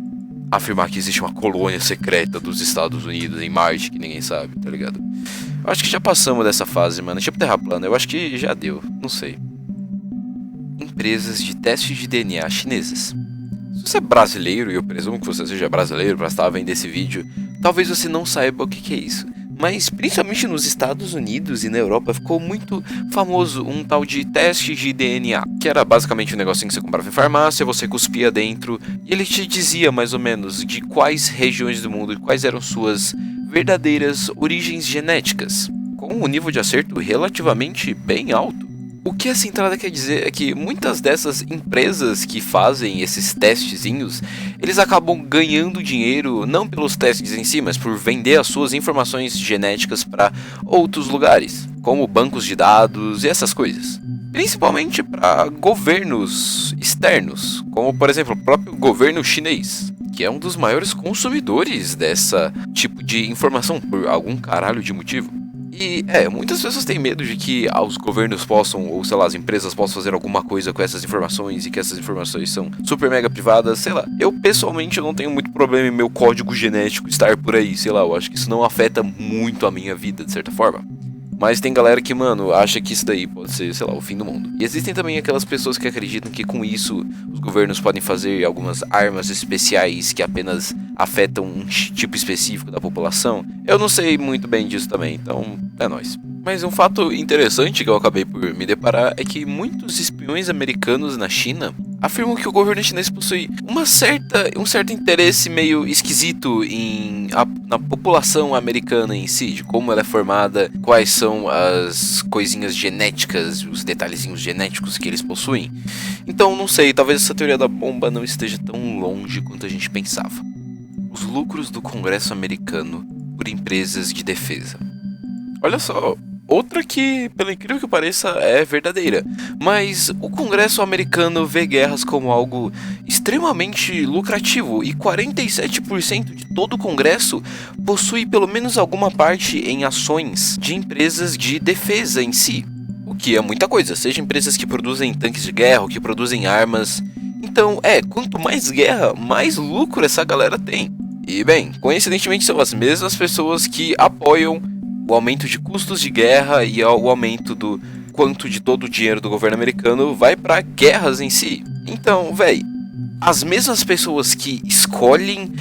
Speaker 1: afirmar que existe uma colônia secreta dos Estados Unidos em Marte que ninguém sabe, tá ligado? Eu acho que já passamos dessa fase, mano. Tipo Terra plana, eu acho que já deu, não sei. Empresas de testes de DNA chinesas. Se você é brasileiro, e eu presumo que você seja brasileiro para estar vendo esse vídeo, talvez você não saiba o que é isso. Mas principalmente nos Estados Unidos e na Europa ficou muito famoso um tal de teste de DNA, que era basicamente um negocinho que você comprava em farmácia, você cuspia dentro e ele te dizia mais ou menos de quais regiões do mundo e quais eram suas verdadeiras origens genéticas, com um nível de acerto relativamente bem alto. O que essa entrada quer dizer é que muitas dessas empresas que fazem esses testezinhos, eles acabam ganhando dinheiro não pelos testes em si, mas por vender as suas informações genéticas para outros lugares, como bancos de dados e essas coisas. Principalmente para governos externos, como por exemplo o próprio governo chinês, que é um dos maiores consumidores dessa tipo de informação por algum caralho de motivo. E muitas pessoas têm medo de que os governos possam, ou sei lá, as empresas possam fazer alguma coisa com essas informações e que essas informações são super mega privadas, sei lá. Eu pessoalmente não tenho muito problema em meu código genético estar por aí, sei lá, eu acho que isso não afeta muito a minha vida, de certa forma. Mas tem galera que, mano, acha que isso daí pode ser, sei lá, o fim do mundo. E existem também aquelas pessoas que acreditam que com isso os governos podem fazer algumas armas especiais que apenas afetam um tipo específico da população. Eu não sei muito bem disso também, então é nóis. Mas um fato interessante que eu acabei por me deparar é que muitos espiões americanos na China afirmam que o governo chinês possui um certo interesse meio esquisito na população americana em si, de como ela é formada, quais são as coisinhas genéticas, os detalhezinhos genéticos que eles possuem. Então, não sei, talvez essa teoria da bomba não esteja tão longe quanto a gente pensava. Os lucros do Congresso americano por empresas de defesa. Olha só, outra que, pelo incrível que pareça, é verdadeira. Mas o Congresso americano vê guerras como algo extremamente lucrativo e 47% de todo o Congresso possui pelo menos alguma parte em ações de empresas de defesa em si. O que é muita coisa, seja empresas que produzem tanques de guerra ou que produzem armas. Então, quanto mais guerra, mais lucro essa galera tem. E bem, coincidentemente são as mesmas pessoas que apoiam o aumento de custos de guerra e o aumento do quanto de todo o dinheiro do governo americano vai para guerras em si. Então, as mesmas pessoas que escolhem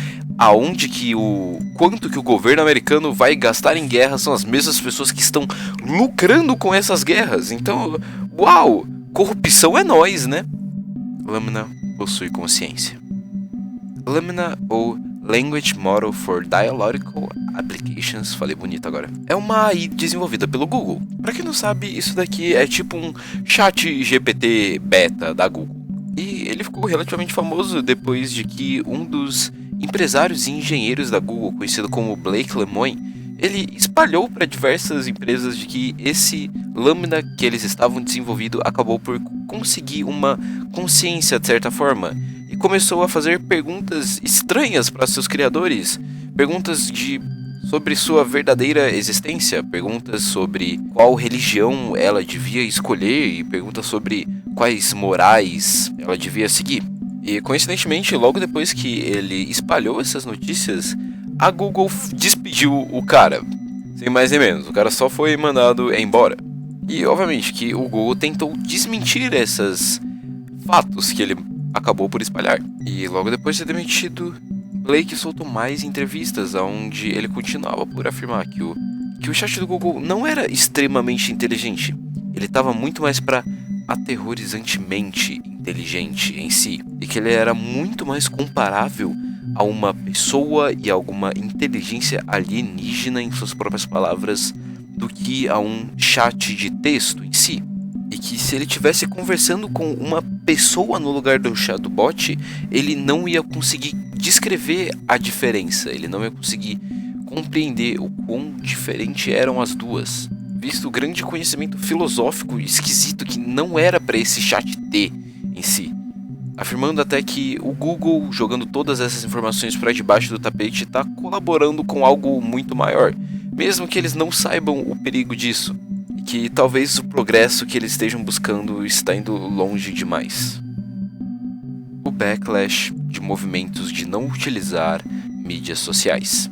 Speaker 1: quanto que o governo americano vai gastar em guerra são as mesmas pessoas que estão lucrando com essas guerras. Então, uau, corrupção é nós, né? Lâmina possui consciência. Lâmina ou Language Model for Dialogical Applications, falei bonito agora. É uma AI desenvolvida pelo Google. Pra quem não sabe, isso daqui é tipo um chat GPT beta da Google. E ele ficou relativamente famoso depois de que um dos empresários e engenheiros da Google, conhecido como Blake Lemoine, ele espalhou para diversas empresas de que esse Lambda que eles estavam desenvolvendo acabou por conseguir uma consciência de certa forma e começou a fazer perguntas estranhas para seus criadores, perguntas sobre sua verdadeira existência, perguntas sobre qual religião ela devia escolher e perguntas sobre quais morais ela devia seguir. E coincidentemente, logo depois que ele espalhou essas notícias, a Google despediu o cara, sem mais nem menos. O cara só foi mandado embora. E obviamente que o Google tentou desmentir esses fatos que ele acabou por espalhar. E logo depois de ser demitido, Blake soltou mais entrevistas onde ele continuava por afirmar que o chat do Google não era extremamente inteligente. Ele estava muito mais para aterrorizantemente inteligente em si. E que ele era muito mais comparável a uma pessoa e a alguma inteligência alienígena, em suas próprias palavras, do que a um chat de texto em si. E que se ele estivesse conversando com uma pessoa no lugar do chat do bot, ele não ia conseguir descrever a diferença, ele não ia conseguir compreender o quão diferente eram as duas, visto o grande conhecimento filosófico esquisito que não era para esse chat ter em si. Afirmando até que o Google, jogando todas essas informações para debaixo do tapete, está colaborando com algo muito maior, mesmo que eles não saibam o perigo disso, e que talvez o progresso que eles estejam buscando está indo longe demais. O backlash de movimentos de não utilizar mídias sociais.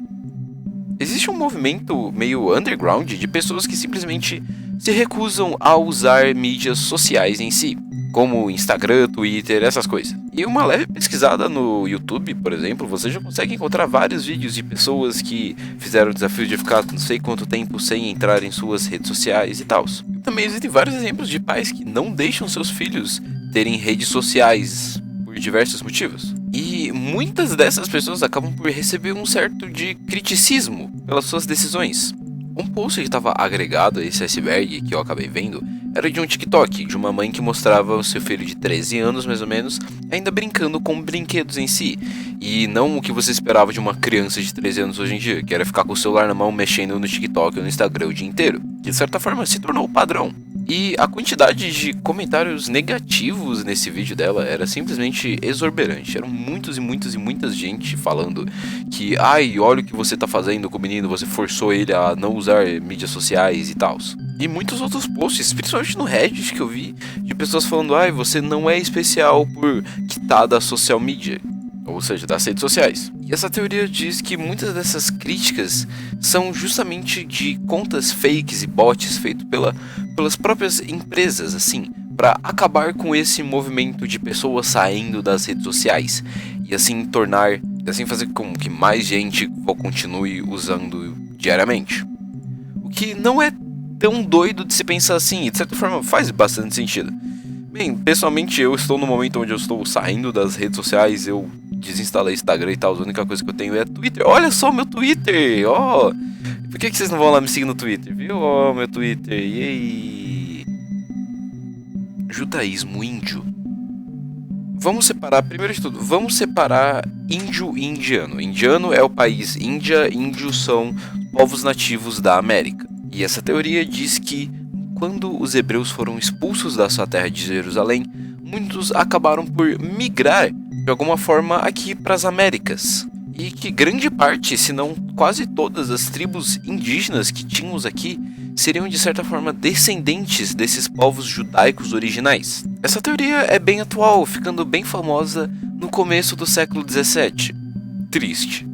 Speaker 1: Existe um movimento meio underground de pessoas que simplesmente se recusam a usar mídias sociais em si, como Instagram, Twitter, essas coisas. E uma leve pesquisada no YouTube, por exemplo, você já consegue encontrar vários vídeos de pessoas que fizeram o desafio de ficar não sei quanto tempo sem entrar em suas redes sociais e tal. Também existem vários exemplos de pais que não deixam seus filhos terem redes sociais por diversos motivos. E muitas dessas pessoas acabam por receber um certo de criticismo pelas suas decisões. Um post que estava agregado a esse iceberg que eu acabei vendo era de um TikTok, de uma mãe que mostrava o seu filho de 13 anos, mais ou menos, ainda brincando com brinquedos em si. E não o que você esperava de uma criança de 13 anos hoje em dia, que era ficar com o celular na mão mexendo no TikTok ou no Instagram o dia inteiro. Que de certa forma se tornou o padrão. E a quantidade de comentários negativos nesse vídeo dela era simplesmente exorbitante. Eram muitos e muitas gente falando que ai, olha o que você tá fazendo com o menino, você forçou ele a não usar mídias sociais e tal. E muitos outros posts, principalmente no Reddit que eu vi, de pessoas falando ai, você não é especial por quitar da social media, ou seja, das redes sociais. E essa teoria diz que muitas dessas críticas são justamente de contas fakes e bots feitos pelas próprias empresas, assim, para acabar com esse movimento de pessoas saindo das redes sociais e assim fazer com que mais gente continue usando diariamente. O que não é tão doido de se pensar assim, e de certa forma faz bastante sentido. Bem, pessoalmente eu estou no momento onde eu estou saindo das redes sociais, eu desinstalei Instagram e tal, a única coisa que eu tenho é Twitter. Olha só meu Twitter, ó! Por que vocês não vão lá me seguir no Twitter, viu? Ó, meu Twitter, yay! Judaísmo índio. Vamos separar, primeiro de tudo, índio e indiano. Indiano é o país Índia, índios são povos nativos da América. E essa teoria diz que quando os hebreus foram expulsos da sua terra de Jerusalém, muitos acabaram por migrar de alguma forma aqui para as Américas. E que grande parte, se não quase todas as tribos indígenas que tínhamos aqui, seriam de certa forma descendentes desses povos judaicos originais. Essa teoria é bem atual, ficando bem famosa no começo do século XVII. Triste.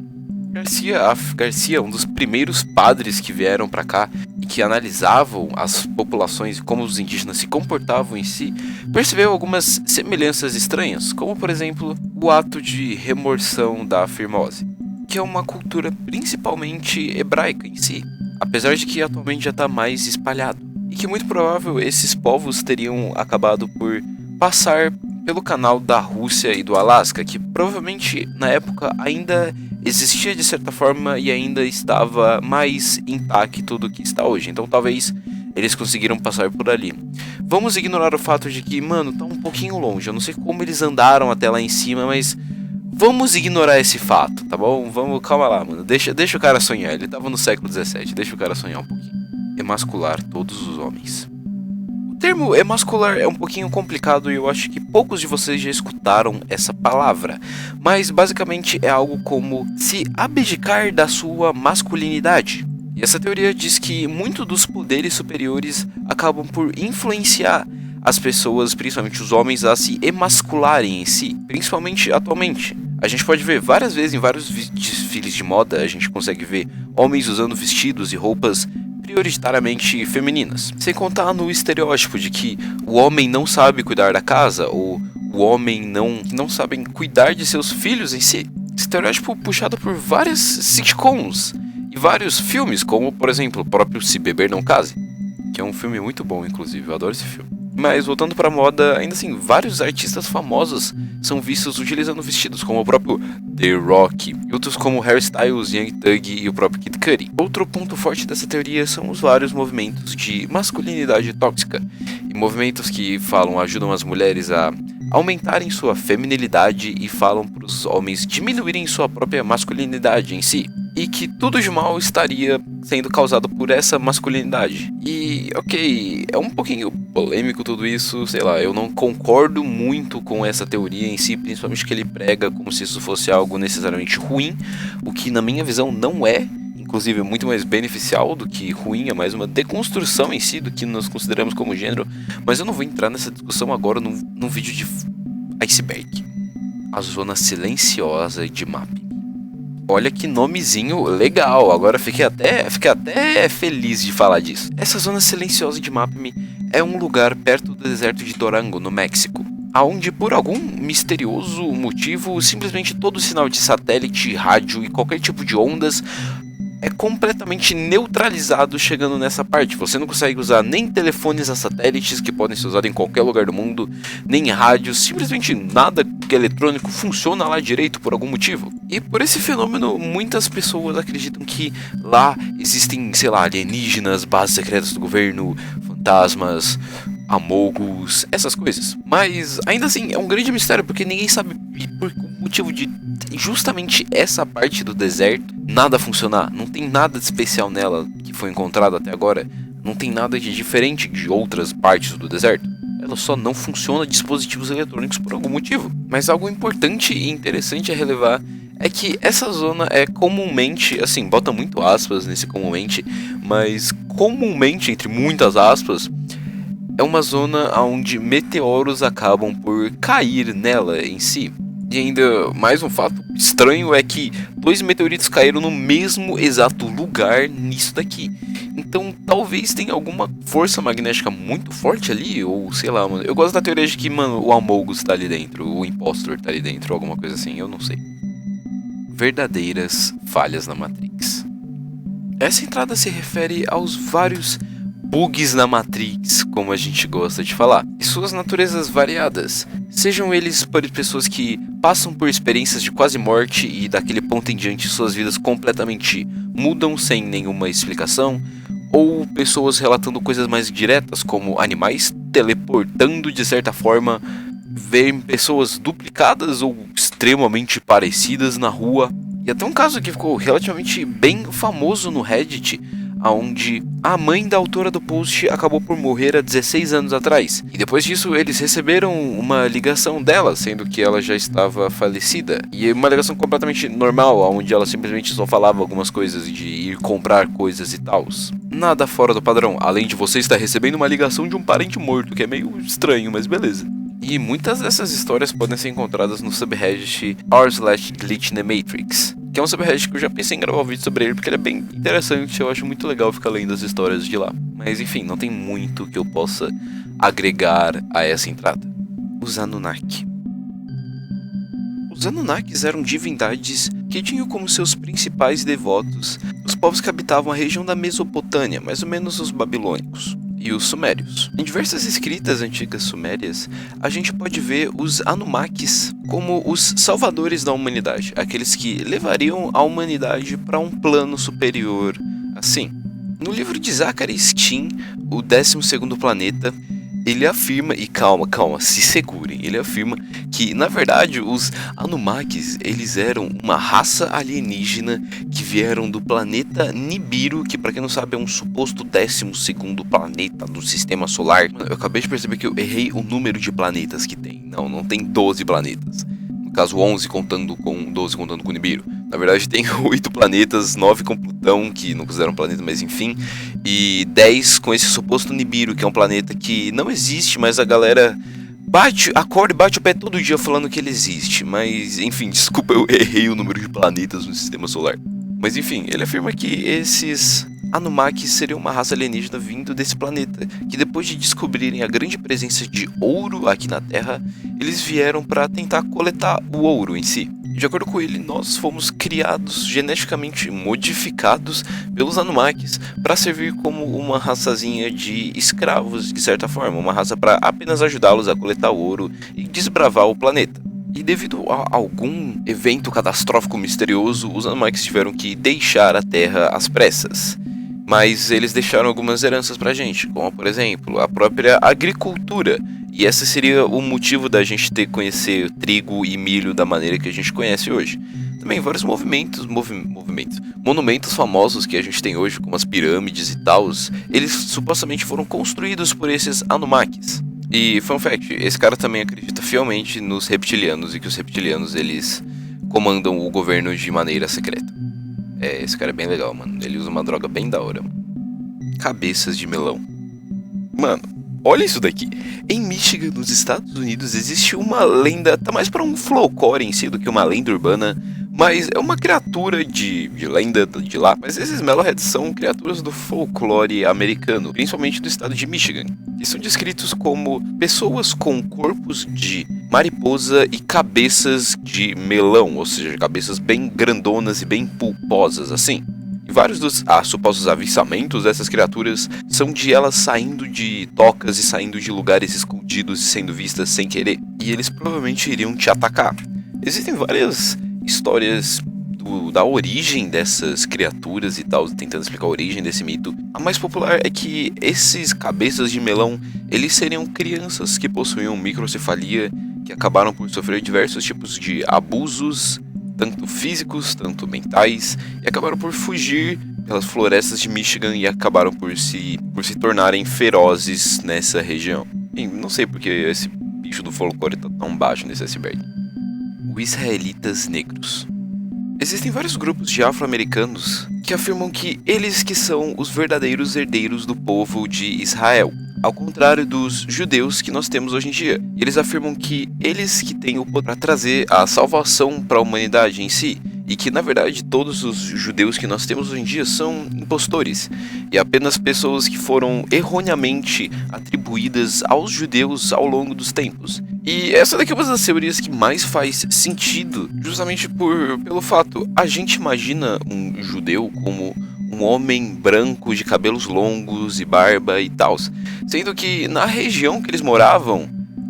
Speaker 1: Garcia, um dos primeiros padres que vieram para cá e que analisavam as populações e como os indígenas se comportavam em si, percebeu algumas semelhanças estranhas, como por exemplo o ato de remoção da firmose, que é uma cultura principalmente hebraica em si, apesar de que atualmente já está mais espalhado, e que muito provável esses povos teriam acabado por passar pelo canal da Rússia e do Alasca, que provavelmente na época ainda existia de certa forma e ainda estava mais intacto do que está hoje. Então talvez eles conseguiram passar por ali. Vamos ignorar o fato de que, mano, tá um pouquinho longe. Eu não sei como eles andaram até lá em cima, mas vamos ignorar esse fato, tá bom? Vamos, calma lá, mano. Deixa o cara sonhar. Ele tava no século XVII, deixa o cara sonhar um pouquinho. Emascular todos os homens. O termo emascular é um pouquinho complicado e eu acho que poucos de vocês já escutaram essa palavra, mas basicamente é algo como se abdicar da sua masculinidade. E essa teoria diz que muito dos poderes superiores acabam por influenciar as pessoas, principalmente os homens, a se emascularem em si, principalmente atualmente. A gente pode ver várias vezes em vários desfiles de moda, a gente consegue ver homens usando vestidos e roupas prioritariamente femininas. Sem contar no estereótipo de que o homem não sabe cuidar da casa, ou o homem não sabem cuidar de seus filhos em si. Estereótipo puxado por várias sitcoms e vários filmes, como por exemplo o próprio Se Beber Não Case, que é um filme muito bom, inclusive, eu adoro esse filme. Mas voltando pra moda, ainda assim, vários artistas famosos são vistos utilizando vestidos, como o próprio The Rock, e outros como Harry Styles, Young Thug e o próprio Kid Cudi. Outro ponto forte dessa teoria são os vários movimentos de masculinidade tóxica, e movimentos que ajudam as mulheres a aumentarem sua feminilidade e falam para os homens diminuírem sua própria masculinidade em si. E que tudo de mal estaria sendo causado por essa masculinidade. E, ok, é um pouquinho polêmico tudo isso, sei lá, eu não concordo muito com essa teoria em si, principalmente que ele prega como se isso fosse algo necessariamente ruim, o que na minha visão não é, inclusive é muito mais beneficial do que ruim, é mais uma deconstrução em si do que nós consideramos como gênero, mas eu não vou entrar nessa discussão agora num vídeo de iceberg. A Zona Silenciosa de Map. Olha que nomezinho legal, agora fiquei até feliz de falar disso. Essa Zona Silenciosa de Mapimi é um lugar perto do deserto de Durango, no México, aonde por algum misterioso motivo, simplesmente todo sinal de satélite, rádio e qualquer tipo de ondas é completamente neutralizado chegando nessa parte. Você não consegue usar nem telefones a satélites que podem ser usados em qualquer lugar do mundo, nem rádios, simplesmente nada que eletrônico funciona lá direito por algum motivo. E por esse fenômeno, muitas pessoas acreditam que lá existem, sei lá, alienígenas, bases secretas do governo, fantasmas, amogos, essas coisas. Mas ainda assim é um grande mistério porque ninguém sabe por motivo de justamente essa parte do deserto nada funcionar. Não tem nada de especial nela que foi encontrado até agora. Não tem nada de diferente de outras partes do deserto. Ela só não funciona dispositivos eletrônicos por algum motivo. Mas algo importante e interessante a relevar é que essa zona é comumente, assim, bota muito aspas nesse comumente, mas comumente, entre muitas aspas, é uma zona onde meteoros acabam por cair nela em si. E ainda mais um fato estranho é que 2 meteoritos caíram no mesmo exato lugar nisso daqui. Então talvez tenha alguma força magnética muito forte ali, ou sei lá, mano. Eu gosto da teoria de que, mano, o Amogus tá ali dentro, o Impostor tá ali dentro, alguma coisa assim, eu não sei. Verdadeiras falhas na Matrix. Essa entrada se refere aos vários bugs na Matrix, como a gente gosta de falar, e suas naturezas variadas, sejam eles por pessoas que passam por experiências de quase morte e daquele ponto em diante suas vidas completamente mudam sem nenhuma explicação, ou pessoas relatando coisas mais diretas, como animais teleportando de certa forma, ver pessoas duplicadas ou extremamente parecidas na rua. E até um caso que ficou relativamente bem famoso no Reddit, onde a mãe da autora do post acabou por morrer há 16 anos atrás. E depois disso eles receberam uma ligação dela, sendo que ela já estava falecida. E uma ligação completamente normal, onde ela simplesmente só falava algumas coisas de ir comprar coisas e tal. Nada fora do padrão, além de você estar recebendo uma ligação de um parente morto, que é meio estranho, mas beleza. E muitas dessas histórias podem ser encontradas no subreddit r/glitchthematrix, que é um subreddit que eu já pensei em gravar um vídeo sobre ele, porque ele é bem interessante, eu acho muito legal ficar lendo as histórias de lá. Mas enfim, não tem muito que eu possa agregar a essa entrada. Os Anunnaki. Os Anunnakis eram divindades que tinham como seus principais devotos os povos que habitavam a região da Mesopotâmia, mais ou menos os babilônicos. e os Sumérios. Em diversas escritas antigas sumérias, a gente pode ver os Anunnakis como os salvadores da humanidade, aqueles que levariam a humanidade para um plano superior, assim. No livro de Zachary Steen, o 12º planeta, ele afirma, e calma, se segurem, ele afirma que, na verdade, os Anunnakis, eles eram uma raça alienígena que vieram do planeta Nibiru, que, pra quem não sabe, é um suposto 12º planeta do Sistema Solar. Eu acabei de perceber que eu errei o número de planetas que tem. Não tem 12 planetas. No caso, 11 contando com 12 contando com Nibiru. Na verdade, tem 8 planetas, 9 com Plutão, que não consideram planeta, mas enfim, e 10 com esse suposto Nibiru, que é um planeta que não existe, mas a galera acorda e bate o pé todo dia falando que ele existe. Mas, enfim, desculpa, eu errei o número de planetas no Sistema Solar. Mas, enfim, ele afirma que esses Anunnakis seriam uma raça alienígena vindo desse planeta, que depois de descobrirem a grande presença de ouro aqui na Terra, eles vieram para tentar coletar o ouro em si. De acordo com ele, nós fomos criados, geneticamente modificados pelos Anunnakis para servir como uma raçazinha de escravos, de certa forma, uma raça para apenas ajudá-los a coletar ouro e desbravar o planeta. E devido a algum evento catastrófico misterioso, os Anunnakis tiveram que deixar a Terra às pressas. Mas eles deixaram algumas heranças pra gente, como por exemplo, a própria agricultura. E esse seria o motivo da gente ter que conhecer trigo e milho da maneira que a gente conhece hoje. Também vários monumentos famosos que a gente tem hoje, como as pirâmides e tal, eles supostamente foram construídos por esses Anunnakis. E fun fact, esse cara também acredita fielmente nos reptilianos e que os reptilianos eles comandam o governo de maneira secreta. Esse cara é bem legal, mano. Ele usa uma droga bem da hora, mano. Cabeças de melão. Mano, olha isso daqui. Em Michigan, nos Estados Unidos, existe uma lenda, tá mais pra um folclore em si do que uma lenda urbana, mas é uma criatura de lenda de lá. Mas esses Meloheads são criaturas do folclore americano, principalmente do estado de Michigan, que são descritos como pessoas com corpos de mariposa e cabeças de melão, ou seja, cabeças bem grandonas e bem pulposas assim. E vários dos supostos avistamentos dessas criaturas são de elas saindo de tocas e saindo de lugares escondidos e sendo vistas sem querer. E eles provavelmente iriam te atacar. Existem várias histórias da origem dessas criaturas e tal, tentando explicar a origem desse mito. A mais popular é que esses cabeças de melão, eles seriam crianças que possuíam microcefalia, que acabaram por sofrer diversos tipos de abusos, tanto físicos, tanto mentais, e acabaram por fugir pelas florestas de Michigan e acabaram por se tornarem ferozes nessa região. E não sei porque esse bicho do folclore tá tão baixo nesse iceberg. Os israelitas negros. Existem vários grupos de afro-americanos que afirmam que eles que são os verdadeiros herdeiros do povo de Israel, ao contrário dos judeus que nós temos hoje em dia. E eles afirmam que eles que têm o poder para trazer a salvação para a humanidade em si, e que na verdade todos os judeus que nós temos hoje em dia são impostores, e apenas pessoas que foram erroneamente atribuídas aos judeus ao longo dos tempos. E essa daqui é uma das teorias que mais faz sentido, justamente pelo fato, a gente imagina um judeu como um homem branco de cabelos longos e barba e tal, sendo que na região que eles moravam,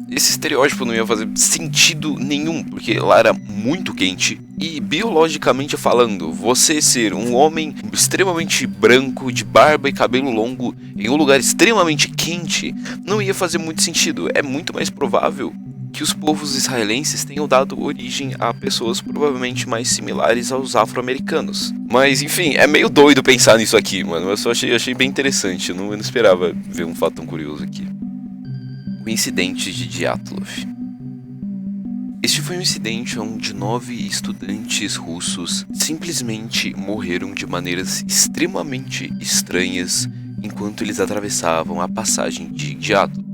Speaker 1: esse estereótipo não ia fazer sentido nenhum, porque lá era muito quente. E biologicamente falando, você ser um homem extremamente branco, de barba e cabelo longo, em um lugar extremamente quente, não ia fazer muito sentido. É muito mais provável que os povos israelenses tenham dado origem a pessoas provavelmente mais similares aos afro-americanos. Mas enfim, é meio doido pensar nisso aqui, mano. Eu só achei bem interessante, eu não esperava ver um fato tão curioso aqui. O incidente de Dyatlov. Este foi um incidente onde 9 estudantes russos simplesmente morreram de maneiras extremamente estranhas enquanto eles atravessavam a passagem de Dyatlov.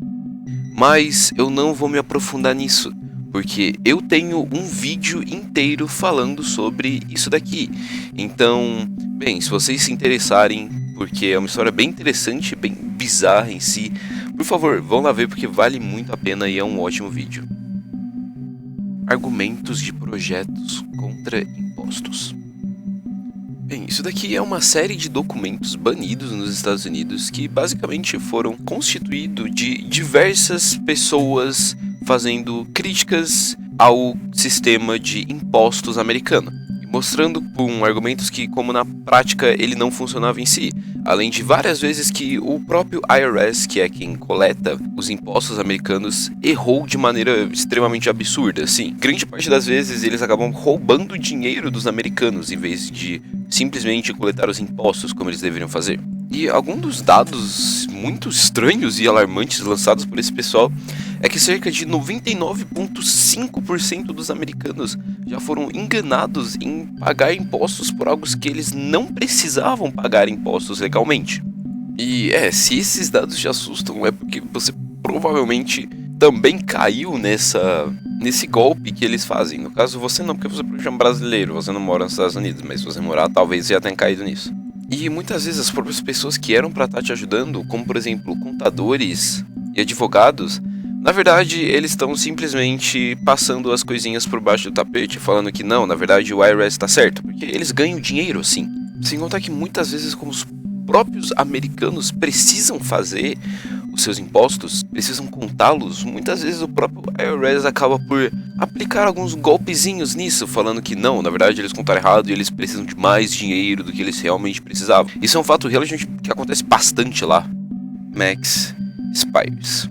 Speaker 1: Mas eu não vou me aprofundar nisso, porque eu tenho um vídeo inteiro falando sobre isso daqui. Então, bem, se vocês se interessarem, porque é uma história bem interessante, bem bizarra em si, por favor, vão lá ver porque vale muito a pena e é um ótimo vídeo. Argumentos de projetos contra impostos. Bem, isso daqui é uma série de documentos banidos nos Estados Unidos que basicamente foram constituídos de diversas pessoas fazendo críticas ao sistema de impostos americano, e mostrando com argumentos que, como na prática, ele não funcionava em si, além de várias vezes que o próprio IRS, que é quem coleta os impostos americanos, errou de maneira extremamente absurda. Sim, grande parte das vezes eles acabam roubando dinheiro dos americanos em vez de simplesmente coletar os impostos como eles deveriam fazer. E algum dos dados muito estranhos e alarmantes lançados por esse pessoal é que cerca de 99,5% dos americanos já foram enganados em pagar impostos por algo que eles não precisavam pagar impostos legalmente. E se esses dados te assustam, é porque você provavelmente também caiu nesse golpe que eles fazem. No caso, você não, porque você é um brasileiro, você não mora nos Estados Unidos, mas se você morar, talvez você já tenha caído nisso. E muitas vezes as próprias pessoas que eram pra estar te ajudando, como por exemplo contadores e advogados, na verdade eles estão simplesmente passando as coisinhas por baixo do tapete, falando que não, na verdade o IRS tá certo, porque eles ganham dinheiro assim. Sem contar que muitas vezes, como os próprios americanos precisam fazer os seus impostos, precisam contá-los, muitas vezes o próprio IRS acaba por aplicar alguns golpezinhos nisso, falando que não, na verdade eles contaram errado e eles precisam de mais dinheiro do que eles realmente precisavam. Isso é um fato realmente que acontece bastante lá. Max Spiers.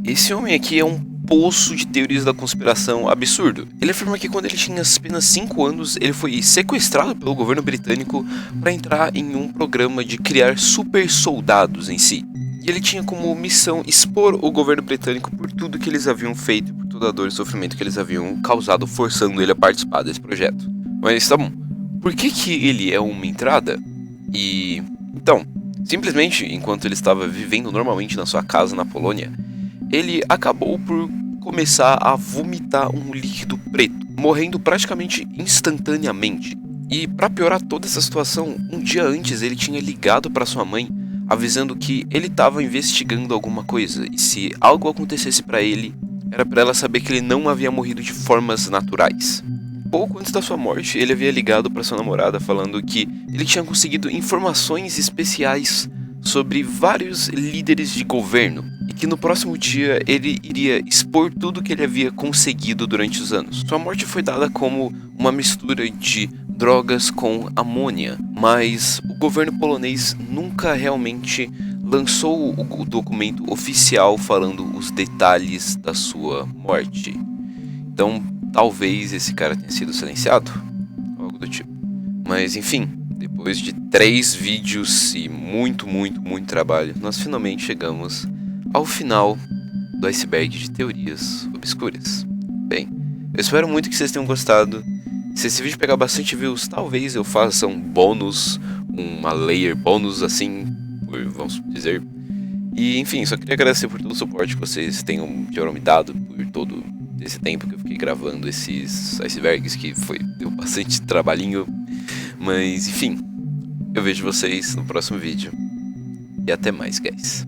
Speaker 1: Esse homem aqui é um poço de teorias da conspiração absurdo. Ele afirma que quando ele tinha apenas 5 anos, ele foi sequestrado pelo governo britânico para entrar em um programa de criar super soldados em si. E ele tinha como missão expor o governo britânico por tudo que eles haviam feito, por toda a dor e sofrimento que eles haviam causado, forçando ele a participar desse projeto. Mas tá bom, por que ele é uma entrada? E então, simplesmente enquanto ele estava vivendo normalmente na sua casa na Polônia, ele acabou por começar a vomitar um líquido preto, morrendo praticamente instantaneamente. E para piorar toda essa situação, um dia antes ele tinha ligado para sua mãe avisando que ele estava investigando alguma coisa e se algo acontecesse para ele, era para ela saber que ele não havia morrido de formas naturais. Pouco antes da sua morte, ele havia ligado para sua namorada falando que ele tinha conseguido informações especiais sobre vários líderes de governo e que no próximo dia ele iria expor tudo que ele havia conseguido durante os anos. Sua morte foi dada como uma mistura de drogas com amônia, mas o governo polonês nunca realmente lançou o documento oficial falando os detalhes da sua morte. Então, talvez esse cara tenha sido silenciado, algo do tipo. Mas enfim, depois de 3 vídeos e muito trabalho, nós finalmente chegamos ao final do iceberg de teorias obscuras. Bem, eu espero muito que vocês tenham gostado. Se esse vídeo pegar bastante views, talvez eu faça um bônus, uma layer bônus assim, vamos dizer. E enfim, só queria agradecer por todo o suporte que vocês tiveram me dado por todo esse tempo que eu fiquei gravando esses icebergs, que deu bastante trabalhinho. Mas enfim, eu vejo vocês no próximo vídeo. E até mais, guys.